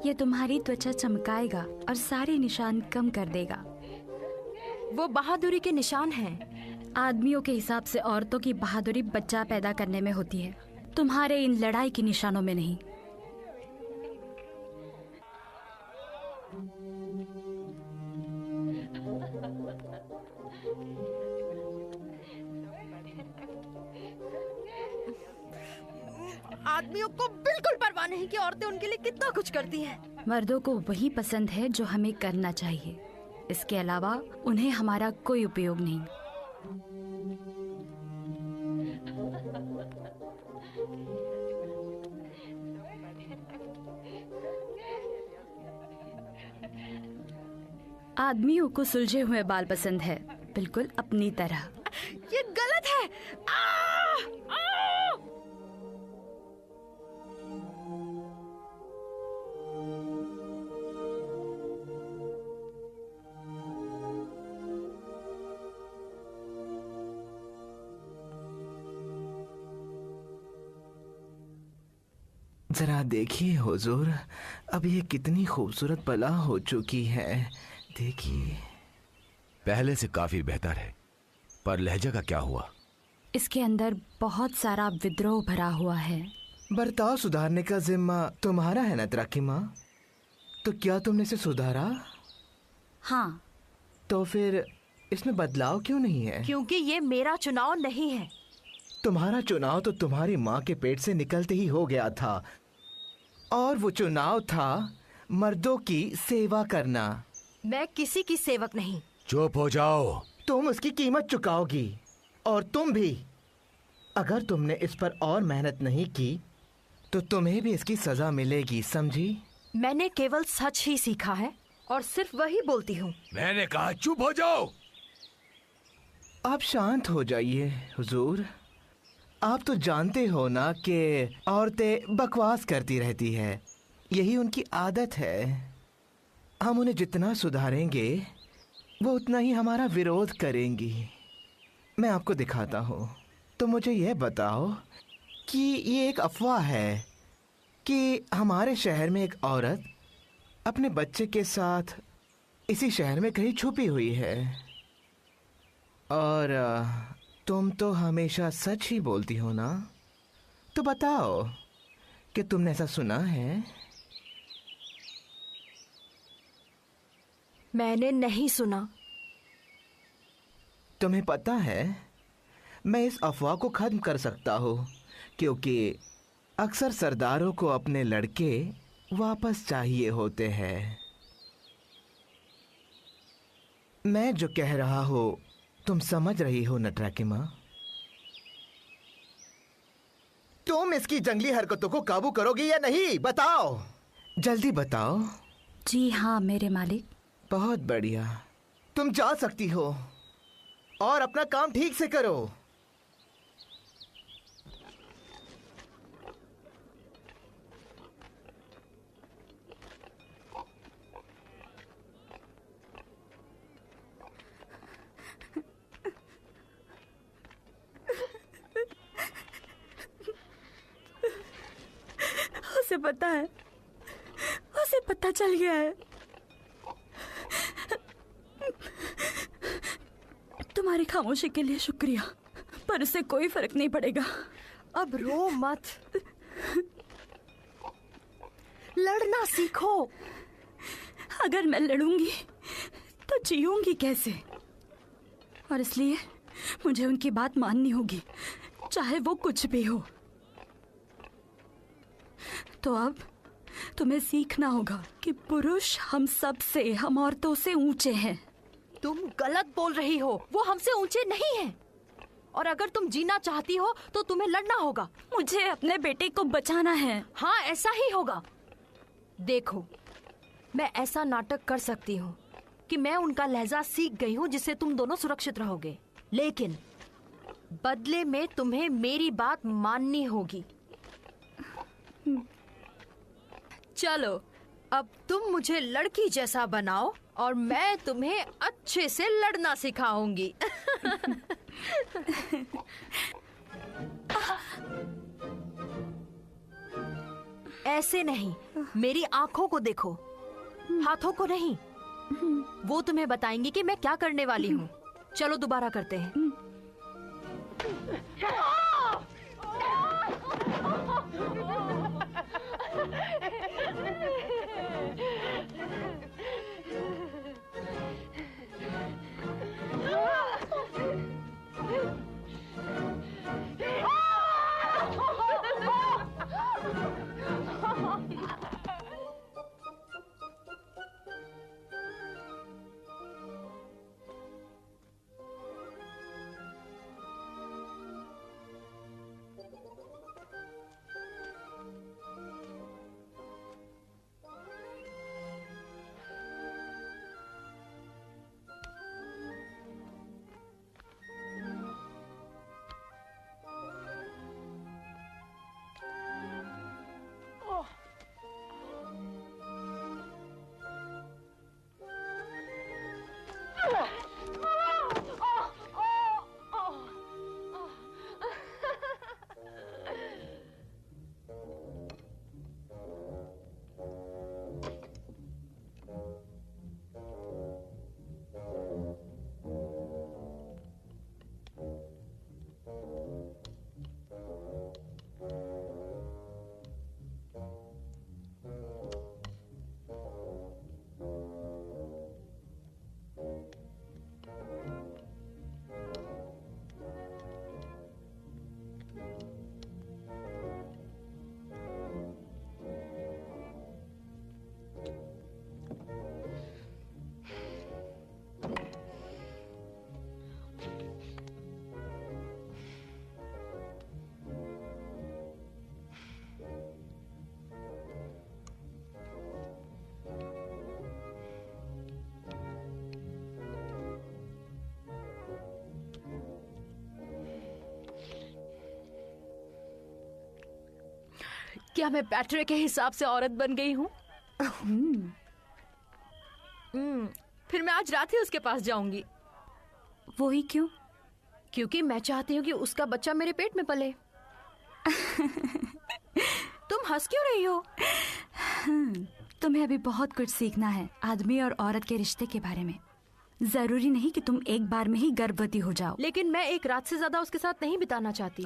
ये तुम्हारी त्वचा चमकाएगा और सारे निशान कम कर देगा। वो बहादुरी के निशान हैं। आदमियों के हिसाब से औरतों की बहादुरी बच्चा पैदा करने में होती है, तुम्हारे इन लड़ाई के निशानों में नहीं। आदमियों को बिल्कुल परवाह नहीं कि औरतें उनके लिए कितना कुछ करती हैं। मर्दों को वही पसंद है जो हमें करना चाहिए। इसके अलावा उन्हें हमारा कोई उपयोग नहीं। आदमियों को सुलझे हुए बाल पसंद है, बिल्कुल अपनी तरह। ये गलत है। जरा देखिए हुजूर, अब ये कितनी खूबसूरत बला हो चुकी है। देखिए। पहले से काफी बेहतर है, पर लहजा का क्या हुआ? इसके अंदर बहुत सारा विद्रोह भरा हुआ है। बर्ताव सुधारने का जिम्मा तुम्हारा है ना त्राकी माँ? तो क्या तुमने इसे सुधारा? हाँ। तो फिर इसमें बदलाव क्यों नहीं है? क्योंकि ये मेरा चुनाव नहीं है। तुम्हारा चुनाव तो तुम्हारी माँ के पेट से निकलते ही हो गया था, और वो चुनाव था मर्दों की सेवा करना। मैं किसी की सेवक नहीं। चुप हो जाओ। तुम उसकी कीमत चुकाओगी, और तुम भी। अगर तुमने इस पर और मेहनत नहीं की तो तुम्हें भी इसकी सजा मिलेगी, समझी? मैंने केवल सच ही सीखा है और सिर्फ वही बोलती हूँ। मैंने कहा चुप हो जाओ। आप शांत हो जाइए हुजूर। आप तो जानते हो ना कि औरतें बकवास करती रहती है, यही उनकी आदत है। हम उन्हें जितना सुधारेंगे वो उतना ही हमारा विरोध करेंगी। मैं आपको दिखाता हूँ। तो मुझे यह बताओ कि ये एक अफवाह है कि हमारे शहर में एक औरत अपने बच्चे के साथ इसी शहर में कहीं छुपी हुई है। और तुम तो हमेशा सच ही बोलती हो ना? तो बताओ कि तुमने ऐसा सुना है? मैंने नहीं सुना। तुम्हें पता है, मैं इस अफवाह को खत्म कर सकता हूँ, क्योंकि अक्सर सरदारों को अपने लड़के वापस चाहिए होते हैं। मैं जो कह रहा हूँ तुम समझ रही हो न त्राकी माँ? तुम इसकी जंगली हरकतों को काबू करोगी या नहीं? बताओ, जल्दी बताओ। जी हाँ मेरे मालिक। बहुत बढ़िया, तुम जा सकती हो और अपना काम ठीक से करो। उसे पता है, उसे पता चल गया है। तुम्हारी खामोशी के लिए शुक्रिया, पर उससे कोई फर्क नहीं पड़ेगा। अब रो मत, लड़ना सीखो। अगर मैं लड़ूंगी तो जीऊंगी कैसे? और इसलिए मुझे उनकी बात माननी होगी, चाहे वो कुछ भी हो। तो अब तुम्हें सीखना होगा कि पुरुष हम सब से, हम औरतों से ऊंचे हैं। तुम गलत बोल रही हो, वो हमसे ऊंचे नहीं हैं। और अगर तुम जीना चाहती हो तो तुम्हें लड़ना होगा। मुझे अपने बेटे को बचाना है। हाँ, ऐसा ही होगा। देखो, मैं ऐसा नाटक कर सकती हूँ कि मैं उनका लहजा सीख गई हूँ, जिससे तुम दोनों सुरक्षित रहोगे। लेकिन बदले में तुम्हें मेरी बात माननी होगी। चलो, अब तुम मुझे लड़की जैसा बनाओ और मैं तुम्हें अच्छे से लड़ना सिखाऊंगी। ऐसे नहीं, मेरी आंखों को देखो, हाथों को नहीं। वो तुम्हें बताएंगी कि मैं क्या करने वाली हूँ। चलो दोबारा करते हैं। क्या मैं पैट्रे के हिसाब से औरत बन गई हूँ? फिर मैं आज रात ही उसके पास जाऊंगी। वो ही क्यों? क्योंकि मैं चाहती हूँ कि उसका बच्चा मेरे पेट में पले। तुम हंस क्यों रही हो? तुम्हें अभी बहुत कुछ सीखना है आदमी और औरत के रिश्ते के बारे में। जरूरी नहीं कि तुम एक बार में ही गर्भवती हो जाओ। लेकिन मैं एक रात से ज्यादा उसके साथ नहीं बिताना चाहती।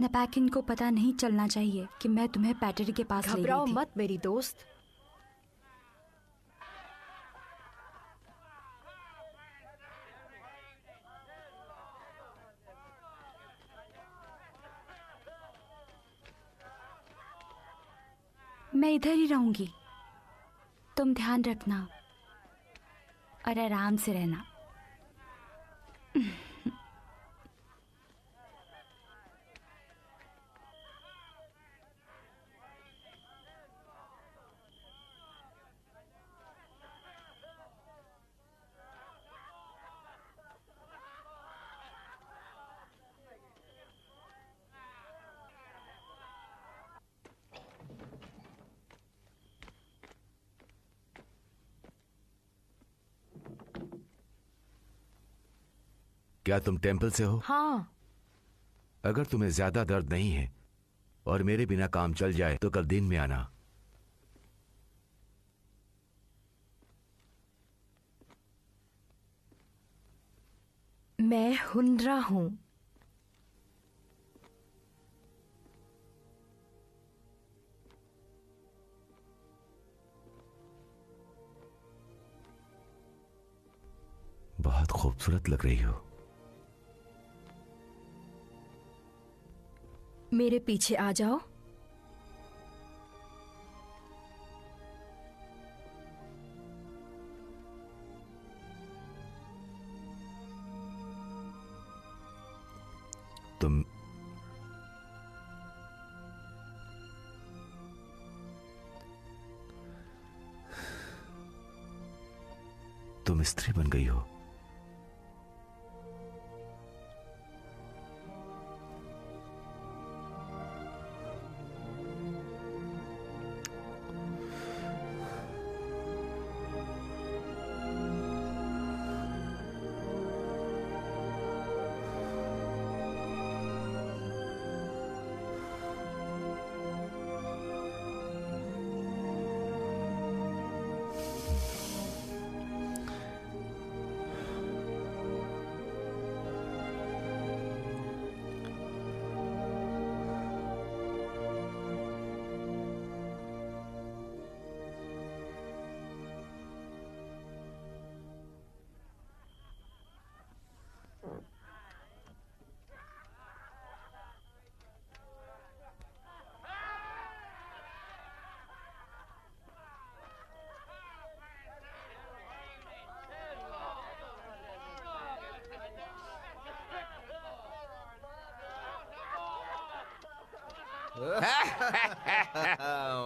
नपैकिन को पता नहीं चलना चाहिए कि मैं तुम्हें पैटरी के पास ले गई घबराओ थी। मत मेरी दोस्त। मैं इधर ही रहूंगी। तुम ध्यान रखना और आराम से रहना। क्या तुम टेंपल से हो? हाँ। अगर तुम्हें ज्यादा दर्द नहीं है और मेरे बिना काम चल जाए तो कल दिन में आना। मैं हुनरा हूं। बहुत खूबसूरत लग रही हो। मेरे पीछे आ जाओ। तुम स्त्री बन गई हो।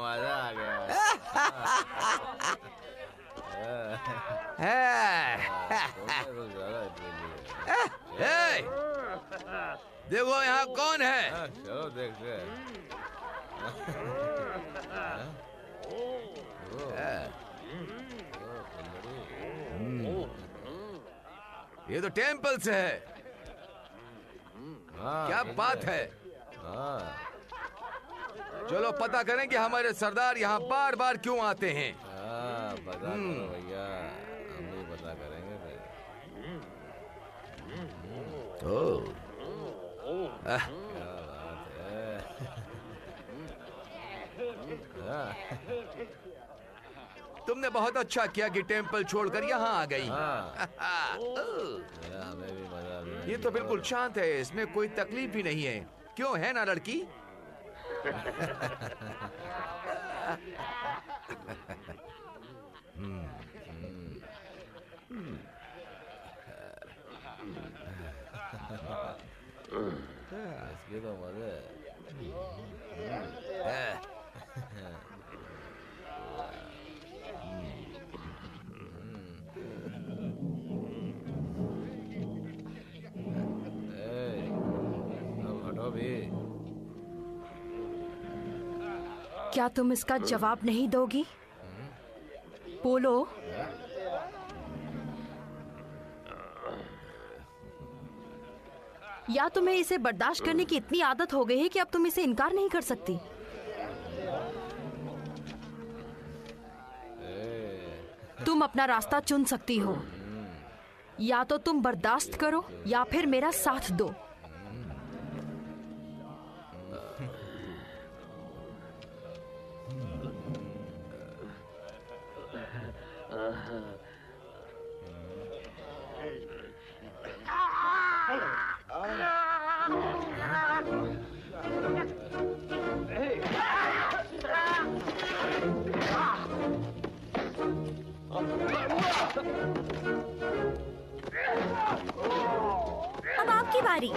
मजा आ गया। देखो यहाँ कौन है? चलो देखते हैं। ये तो टेंपल से है। क्या बात है? चलो पता करें कि हमारे सरदार यहाँ बार बार क्यों आते हैं। पता करो भैया, हम भी पता करेंगे फिर। क्या बात है। तुमने बहुत अच्छा किया कि टेंपल छोड़कर यहाँ आ गई। हमें भी मजा आ। ये तो बिल्कुल शांत है, इसमें कोई तकलीफ भी नहीं है। क्यों है ना लड़की? इसके तो मजे है। क्या तुम इसका जवाब नहीं दोगी? बोलो। या तुम्हें इसे बर्दाश्त करने की इतनी आदत हो गई है कि अब तुम इसे इनकार नहीं कर सकती? तुम अपना रास्ता चुन सकती हो। या तो तुम बर्दाश्त करो या फिर मेरा साथ दो। अब आपकी बारी।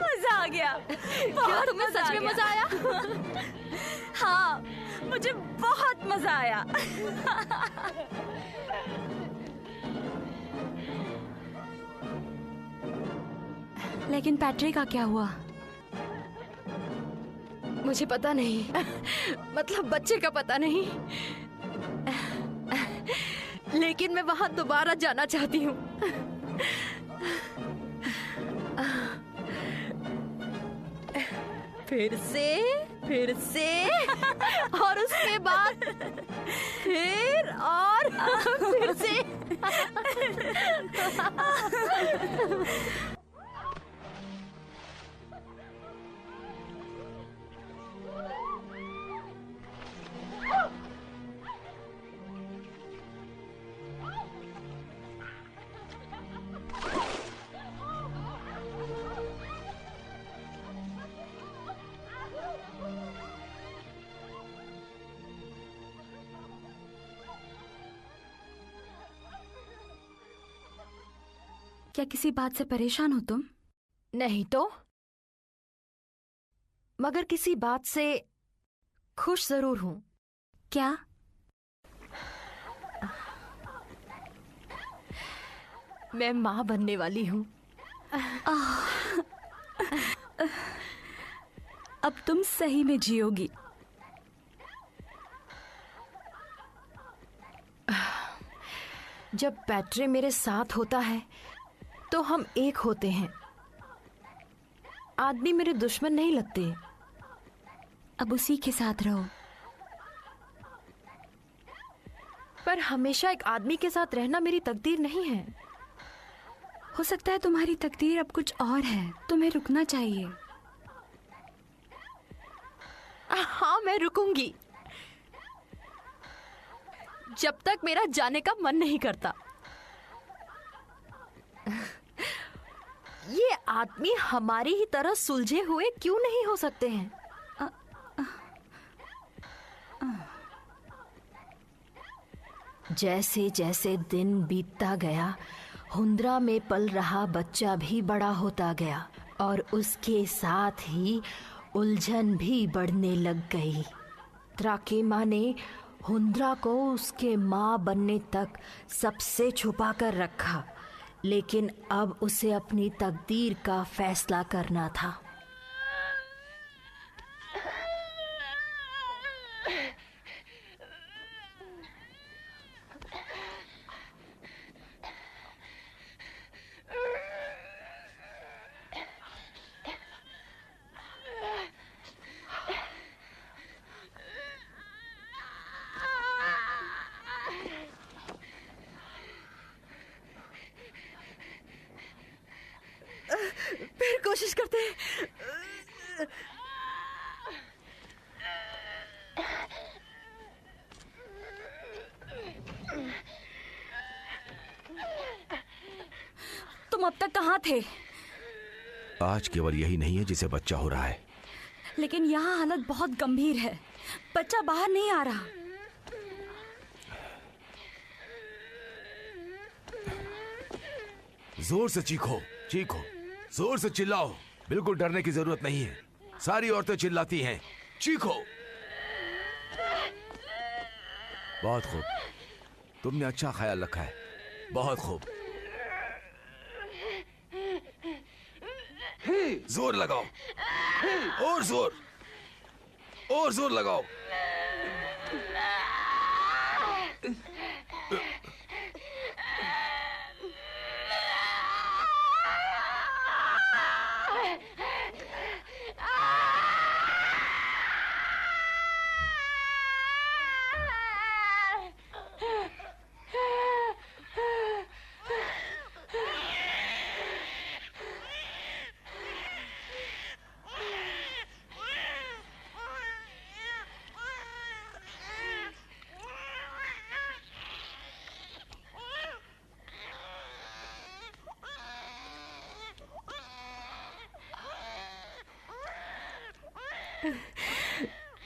मजा आ गया। क्या तुम्हें सच में मजा आया? हाँ, मुझे बहुत मजा आया। लेकिन पैट्रिक का क्या हुआ? मुझे पता नहीं। मतलब बच्चे का पता नहीं। लेकिन मैं वहां दोबारा जाना चाहती हूँ। फिर से और उसके बाद फिर और फिर से। क्या किसी बात से परेशान हो तुम? नहीं तो, मगर किसी बात से खुश जरूर हूं। क्या? मैं मां बनने वाली हूं। अब तुम सही में जियोगी। जब पैट्रे मेरे साथ होता है तो हम एक होते हैं। आदमी मेरे दुश्मन नहीं लगते। अब उसी के साथ रहो। पर हमेशा एक आदमी के साथ रहना मेरी तकदीर नहीं है। हो सकता है तुम्हारी तकदीर अब कुछ और है। तुम्हें रुकना चाहिए। हाँ, मैं रुकूंगी जब तक मेरा जाने का मन नहीं करता। ये आदमी हमारी ही तरह सुलझे हुए क्यों नहीं हो सकते हैं? जैसे जैसे दिन बीतता गया, हुंद्रा में पल रहा बच्चा भी बड़ा होता गया और उसके साथ ही उलझन भी बढ़ने लग गई। त्राकेमा ने हुंद्रा को उसके माँ बनने तक सबसे छुपा कर रखा, लेकिन अब उसे अपनी तकदीर का फैसला करना था। फिर कोशिश करते हैं। तुम अब तक कहाँ थे? आज केवल यही नहीं है जिसे बच्चा हो रहा है, लेकिन यहाँ हालत बहुत गंभीर है। बच्चा बाहर नहीं आ रहा। जोर से चीखो, चीखो, जोर से चिल्लाओ। बिल्कुल डरने की जरूरत नहीं है। सारी औरतें चिल्लाती हैं। चीखो। बहुत खूब, तुमने अच्छा ख्याल रखा है। बहुत खूब। जोर लगाओ, और जोर, और जोर लगाओ।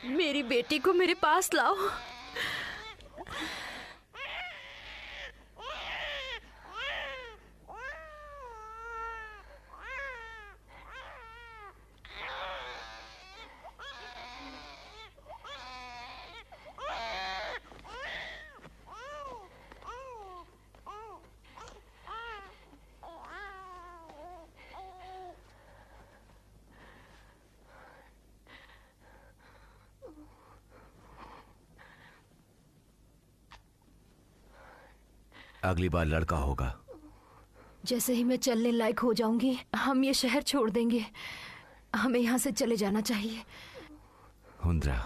मेरी बेटी को मेरे पास लाओ। अगली बार लड़का होगा। जैसे ही मैं चलने लायक हो जाऊंगी, हम ये शहर छोड़ देंगे। हमें यहाँ से चले जाना चाहिए। हुंद्रा,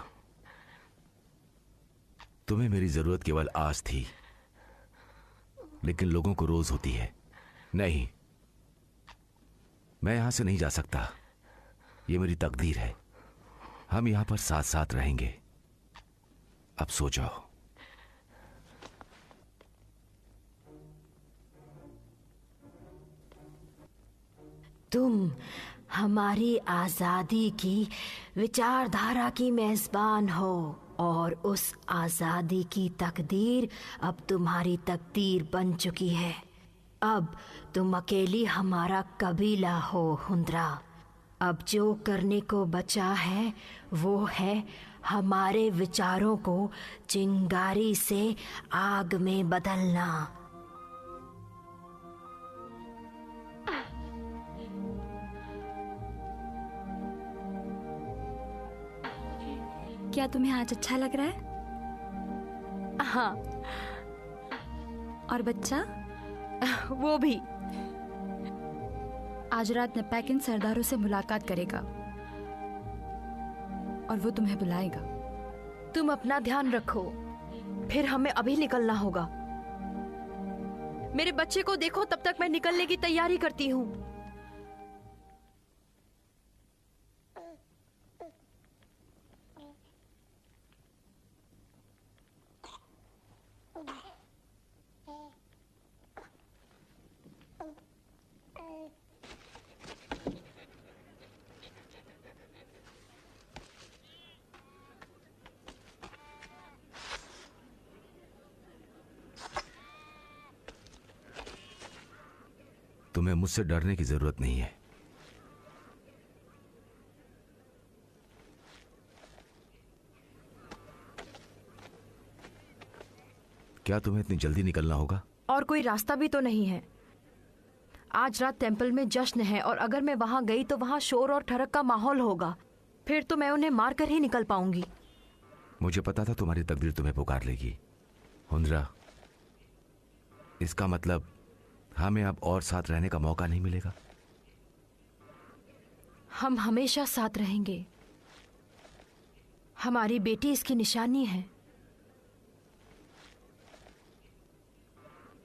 तुम्हें मेरी जरूरत केवल आज थी, लेकिन लोगों को रोज होती है। नहीं, मैं यहां से नहीं जा सकता। ये मेरी तकदीर है। हम यहां पर साथ साथ रहेंगे। अब सो जाओ। तुम हमारी आजादी की विचारधारा की मेजबान हो और उस आजादी की तकदीर अब तुम्हारी तकदीर बन चुकी है। अब तुम अकेली हमारा कबीला हो हुंद्रा। अब जो करने को बचा है वो है हमारे विचारों को चिंगारी से आग में बदलना। क्या तुम्हें आज अच्छा लग रहा है? हाँ। और बच्चा? वो भी। आज रात नपैकिन सरदारों से मुलाकात करेगा और वो तुम्हें बुलाएगा। तुम अपना ध्यान रखो, फिर हमें अभी निकलना होगा। मेरे बच्चे को देखो, तब तक मैं निकलने की तैयारी करती हूँ। तुम्हें मुझसे डरने की जरूरत नहीं है। क्या तुम्हें इतनी जल्दी निकलना होगा? और कोई रास्ता भी तो नहीं है। आज रात टेंपल में जश्न है और अगर मैं वहां गई तो वहां शोर और ठरक का माहौल होगा। फिर तो मैं उन्हें मारकर ही निकल पाऊंगी। मुझे पता था तुम्हारी तकदीर तुम्हें पुकार लेगी। हुंद्रा, इसका मतलब हमें अब और साथ रहने का मौका नहीं मिलेगा। हम हमेशा साथ रहेंगे। हमारी बेटी इसकी निशानी है।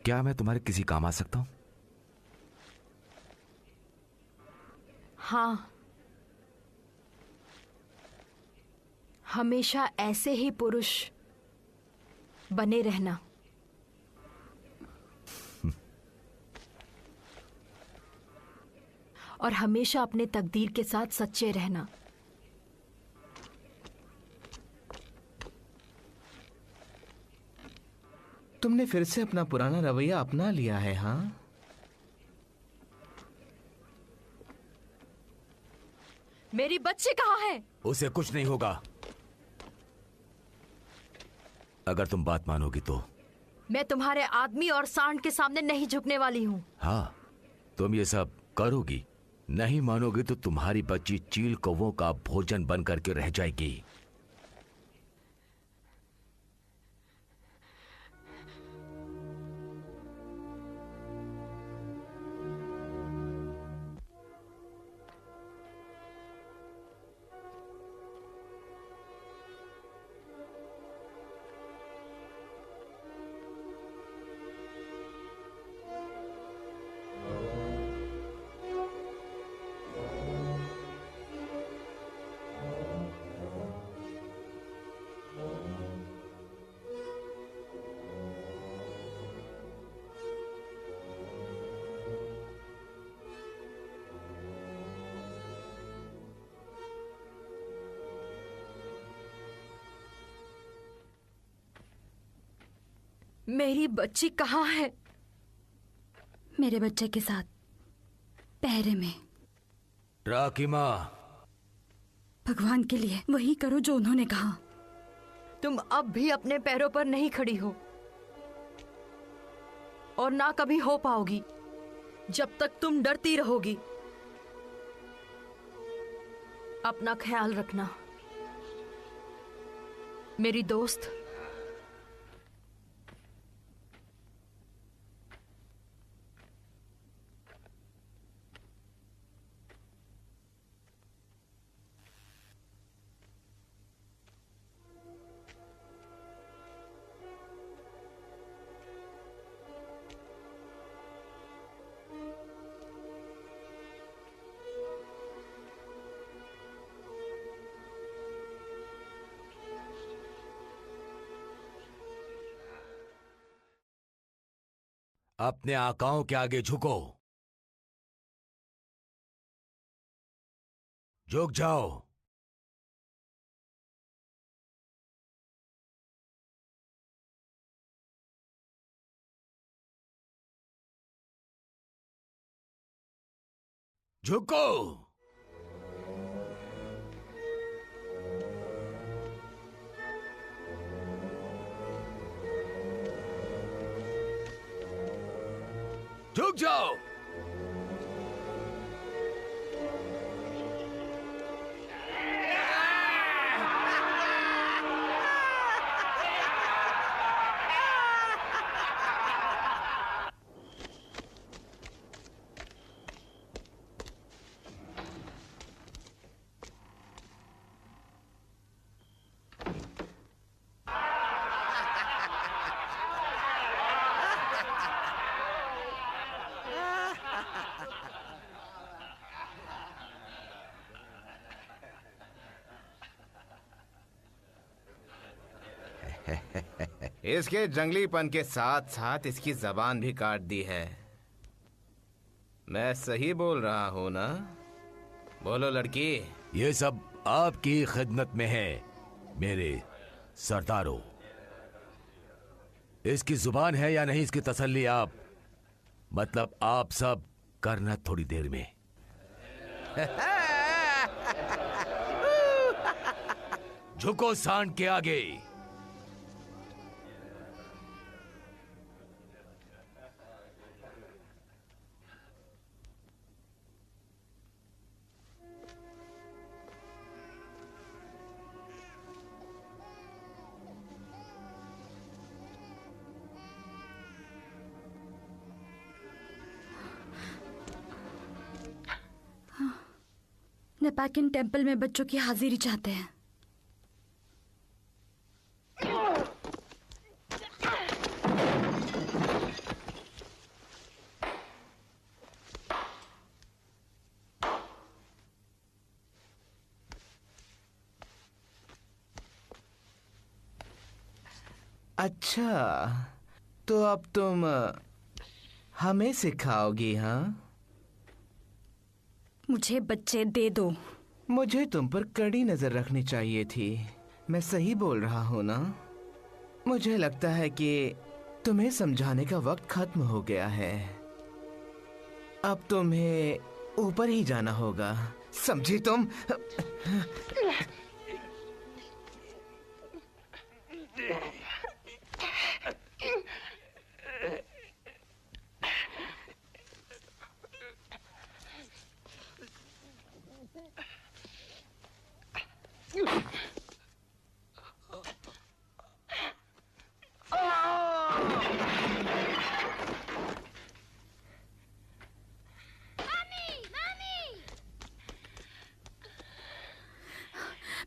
क्या मैं तुम्हारे किसी काम आ सकता हूं? हाँ, हमेशा ऐसे ही पुरुष बने रहना। और हमेशा अपने तकदीर के साथ सच्चे रहना। तुमने फिर से अपना पुराना रवैया अपना लिया है, हाँ? मेरी बच्ची कहाँ है? उसे कुछ नहीं होगा अगर तुम बात मानोगी तो। मैं तुम्हारे आदमी और सांड के सामने नहीं झुकने वाली हूँ। हाँ, तुम ये सब करोगी। नहीं मानोगी तो तुम्हारी बच्ची चील कौवों का भोजन बन करके रह जाएगी। मेरी बच्ची कहाँ है? मेरे बच्चे के साथ पहरे में। राकिमा, भगवान के लिए वही करो जो उन्होंने कहा। तुम अब भी अपने पैरों पर नहीं खड़ी हो और ना कभी हो पाओगी जब तक तुम डरती रहोगी। अपना ख्याल रखना मेरी दोस्त। अपने आकाओं के आगे झुको। झुक जाओ। झुको। झुक जाओ। इसके जंगलीपन के साथ साथ इसकी जबान भी काट दी है। मैं सही बोल रहा हूं ना? बोलो लड़की। ये सब आपकी खिदमत में है मेरे सरदारों। इसकी जुबान है या नहीं इसकी तसल्ली आप सब करना थोड़ी देर में। झुको सांड के आगे। नेपाकिन टेम्पल में बच्चों की हाजिरी चाहते हैं। अच्छा, तो अब तुम हमें सिखाओगी, हाँ? मुझे बच्चे दे दो। मुझे तुम पर कड़ी नजर रखनी चाहिए थी। मैं सही बोल रहा हूँ ना? मुझे लगता है कि तुम्हें समझाने का वक्त खत्म हो गया है। अब तुम्हें ऊपर ही जाना होगा, समझी तुम?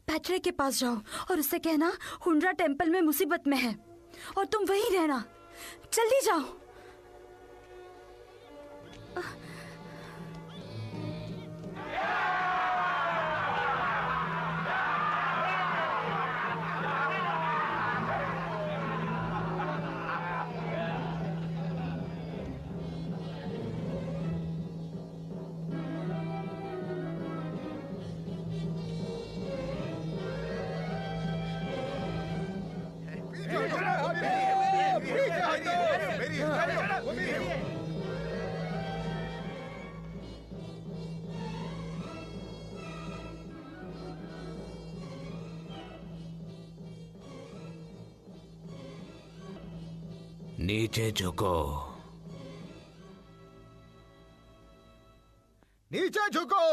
पैट्रिक के पास जाओ और उससे कहना हुंड्रा टेम्पल में मुसीबत में है और तुम वहीं रहना। जल्दी जाओ। नीचे झुको। नीचे झुको।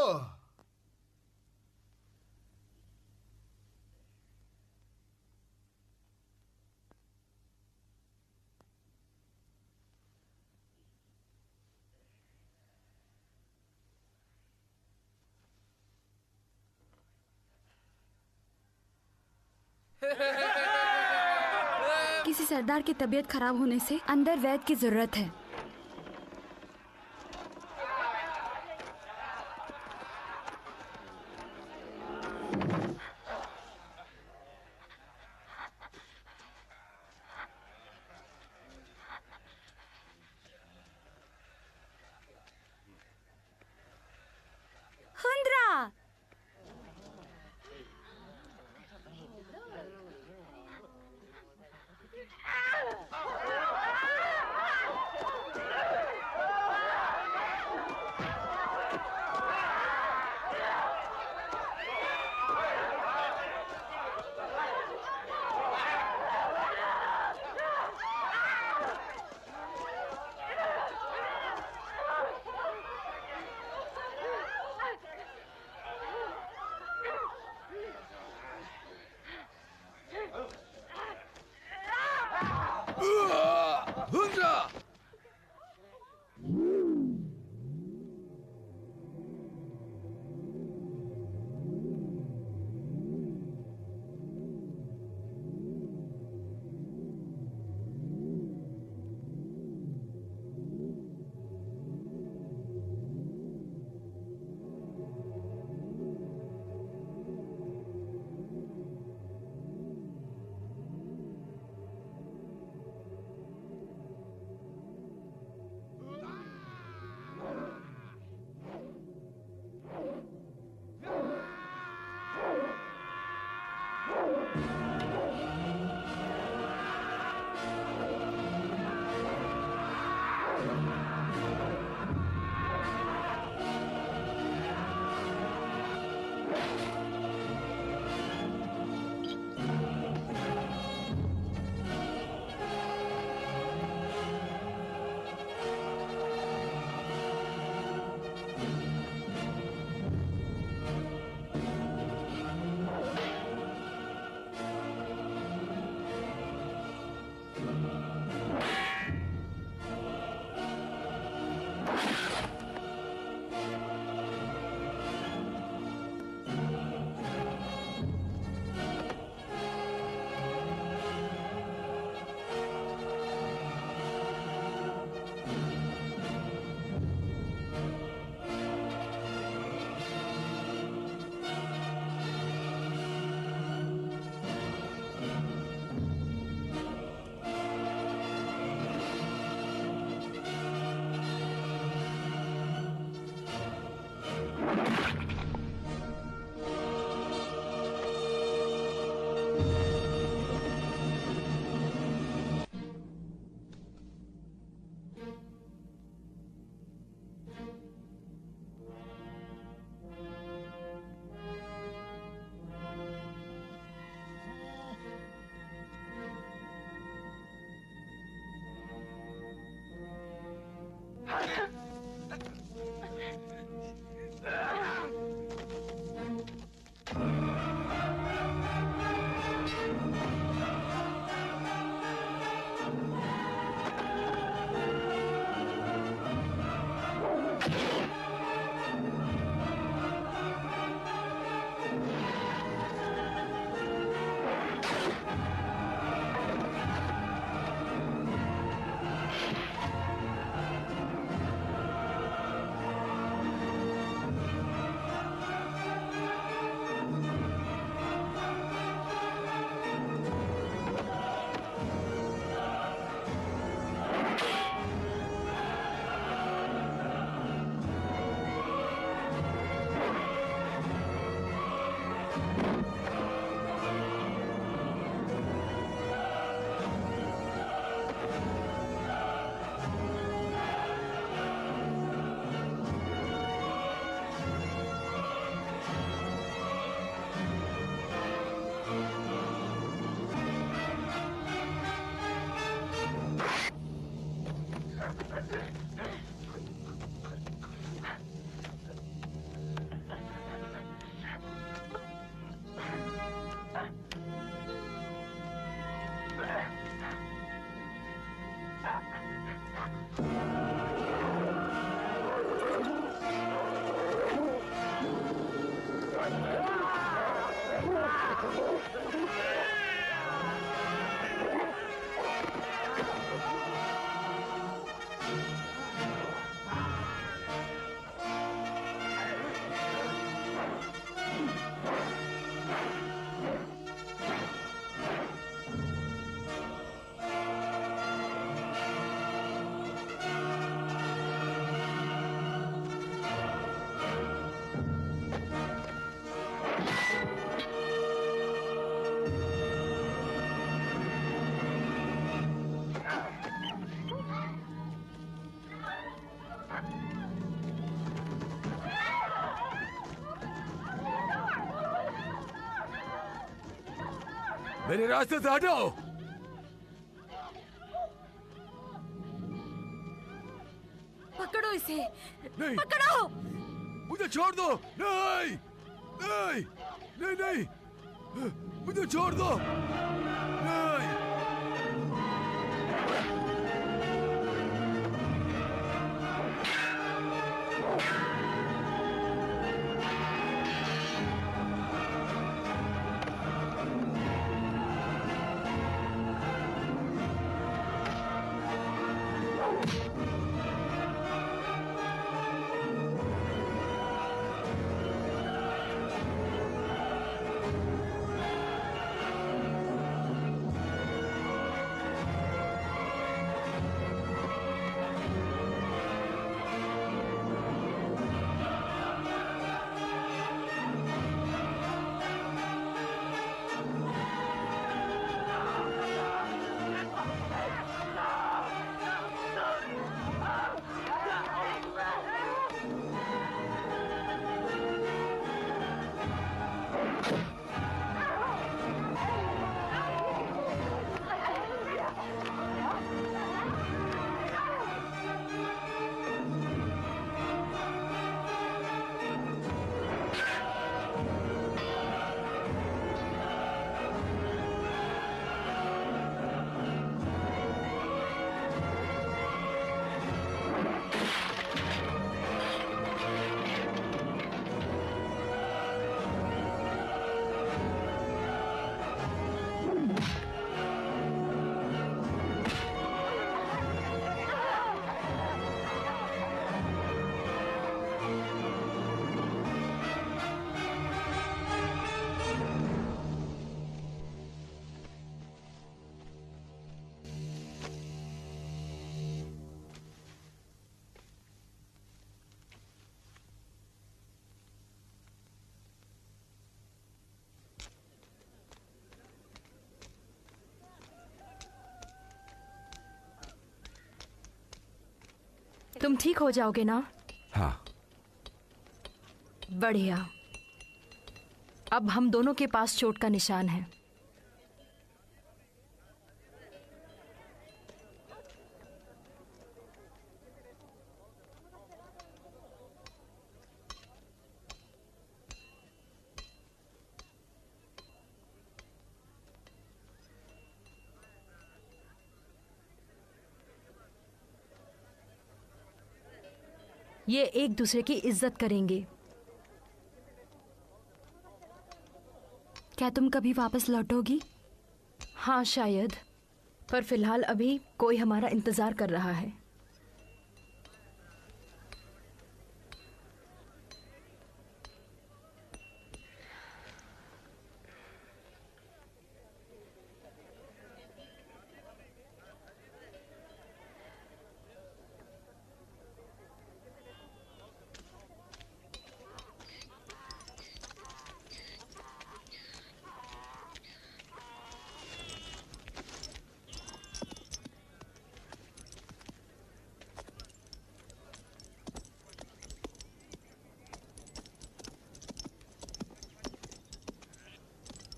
किसी सरदार की तबीयत खराब होने से अंदर वैद्य की जरूरत है। हुंड्रा! हुंड्रा! मेरे रास्ते से हटो। पकड़ो इसे। नहीं, पकड़ो। मुझे छोड़ दो। नहीं नहीं नहीं नहीं, मुझे छोड़ दो। नहीं। तुम ठीक हो जाओगे ना? हाँ। बढ़िया। अब हम दोनों के पास चोट का निशान है। ये एक दूसरे की इज्जत करेंगे। क्या तुम कभी वापस लौटोगी? हाँ शायद, पर फिलहाल अभी कोई हमारा इंतजार कर रहा है।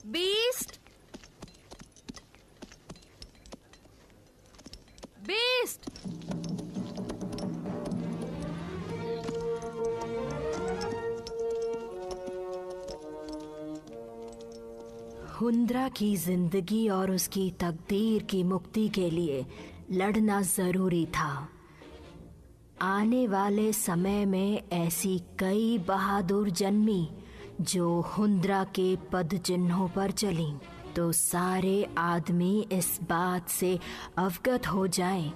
बीस्ट! बीस्ट! हुंद्रा की जिंदगी और उसकी तकदीर की मुक्ति के लिए लड़ना जरूरी था। आने वाले समय में ऐसी कई बहादुर जन्मी जो हुंद्रा के पद चिन्हों पर चलीं, तो सारे आदमी इस बात से अवगत हो जाएं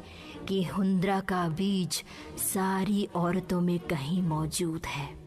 कि हुंद्रा का बीज सारी औरतों में कहीं मौजूद है।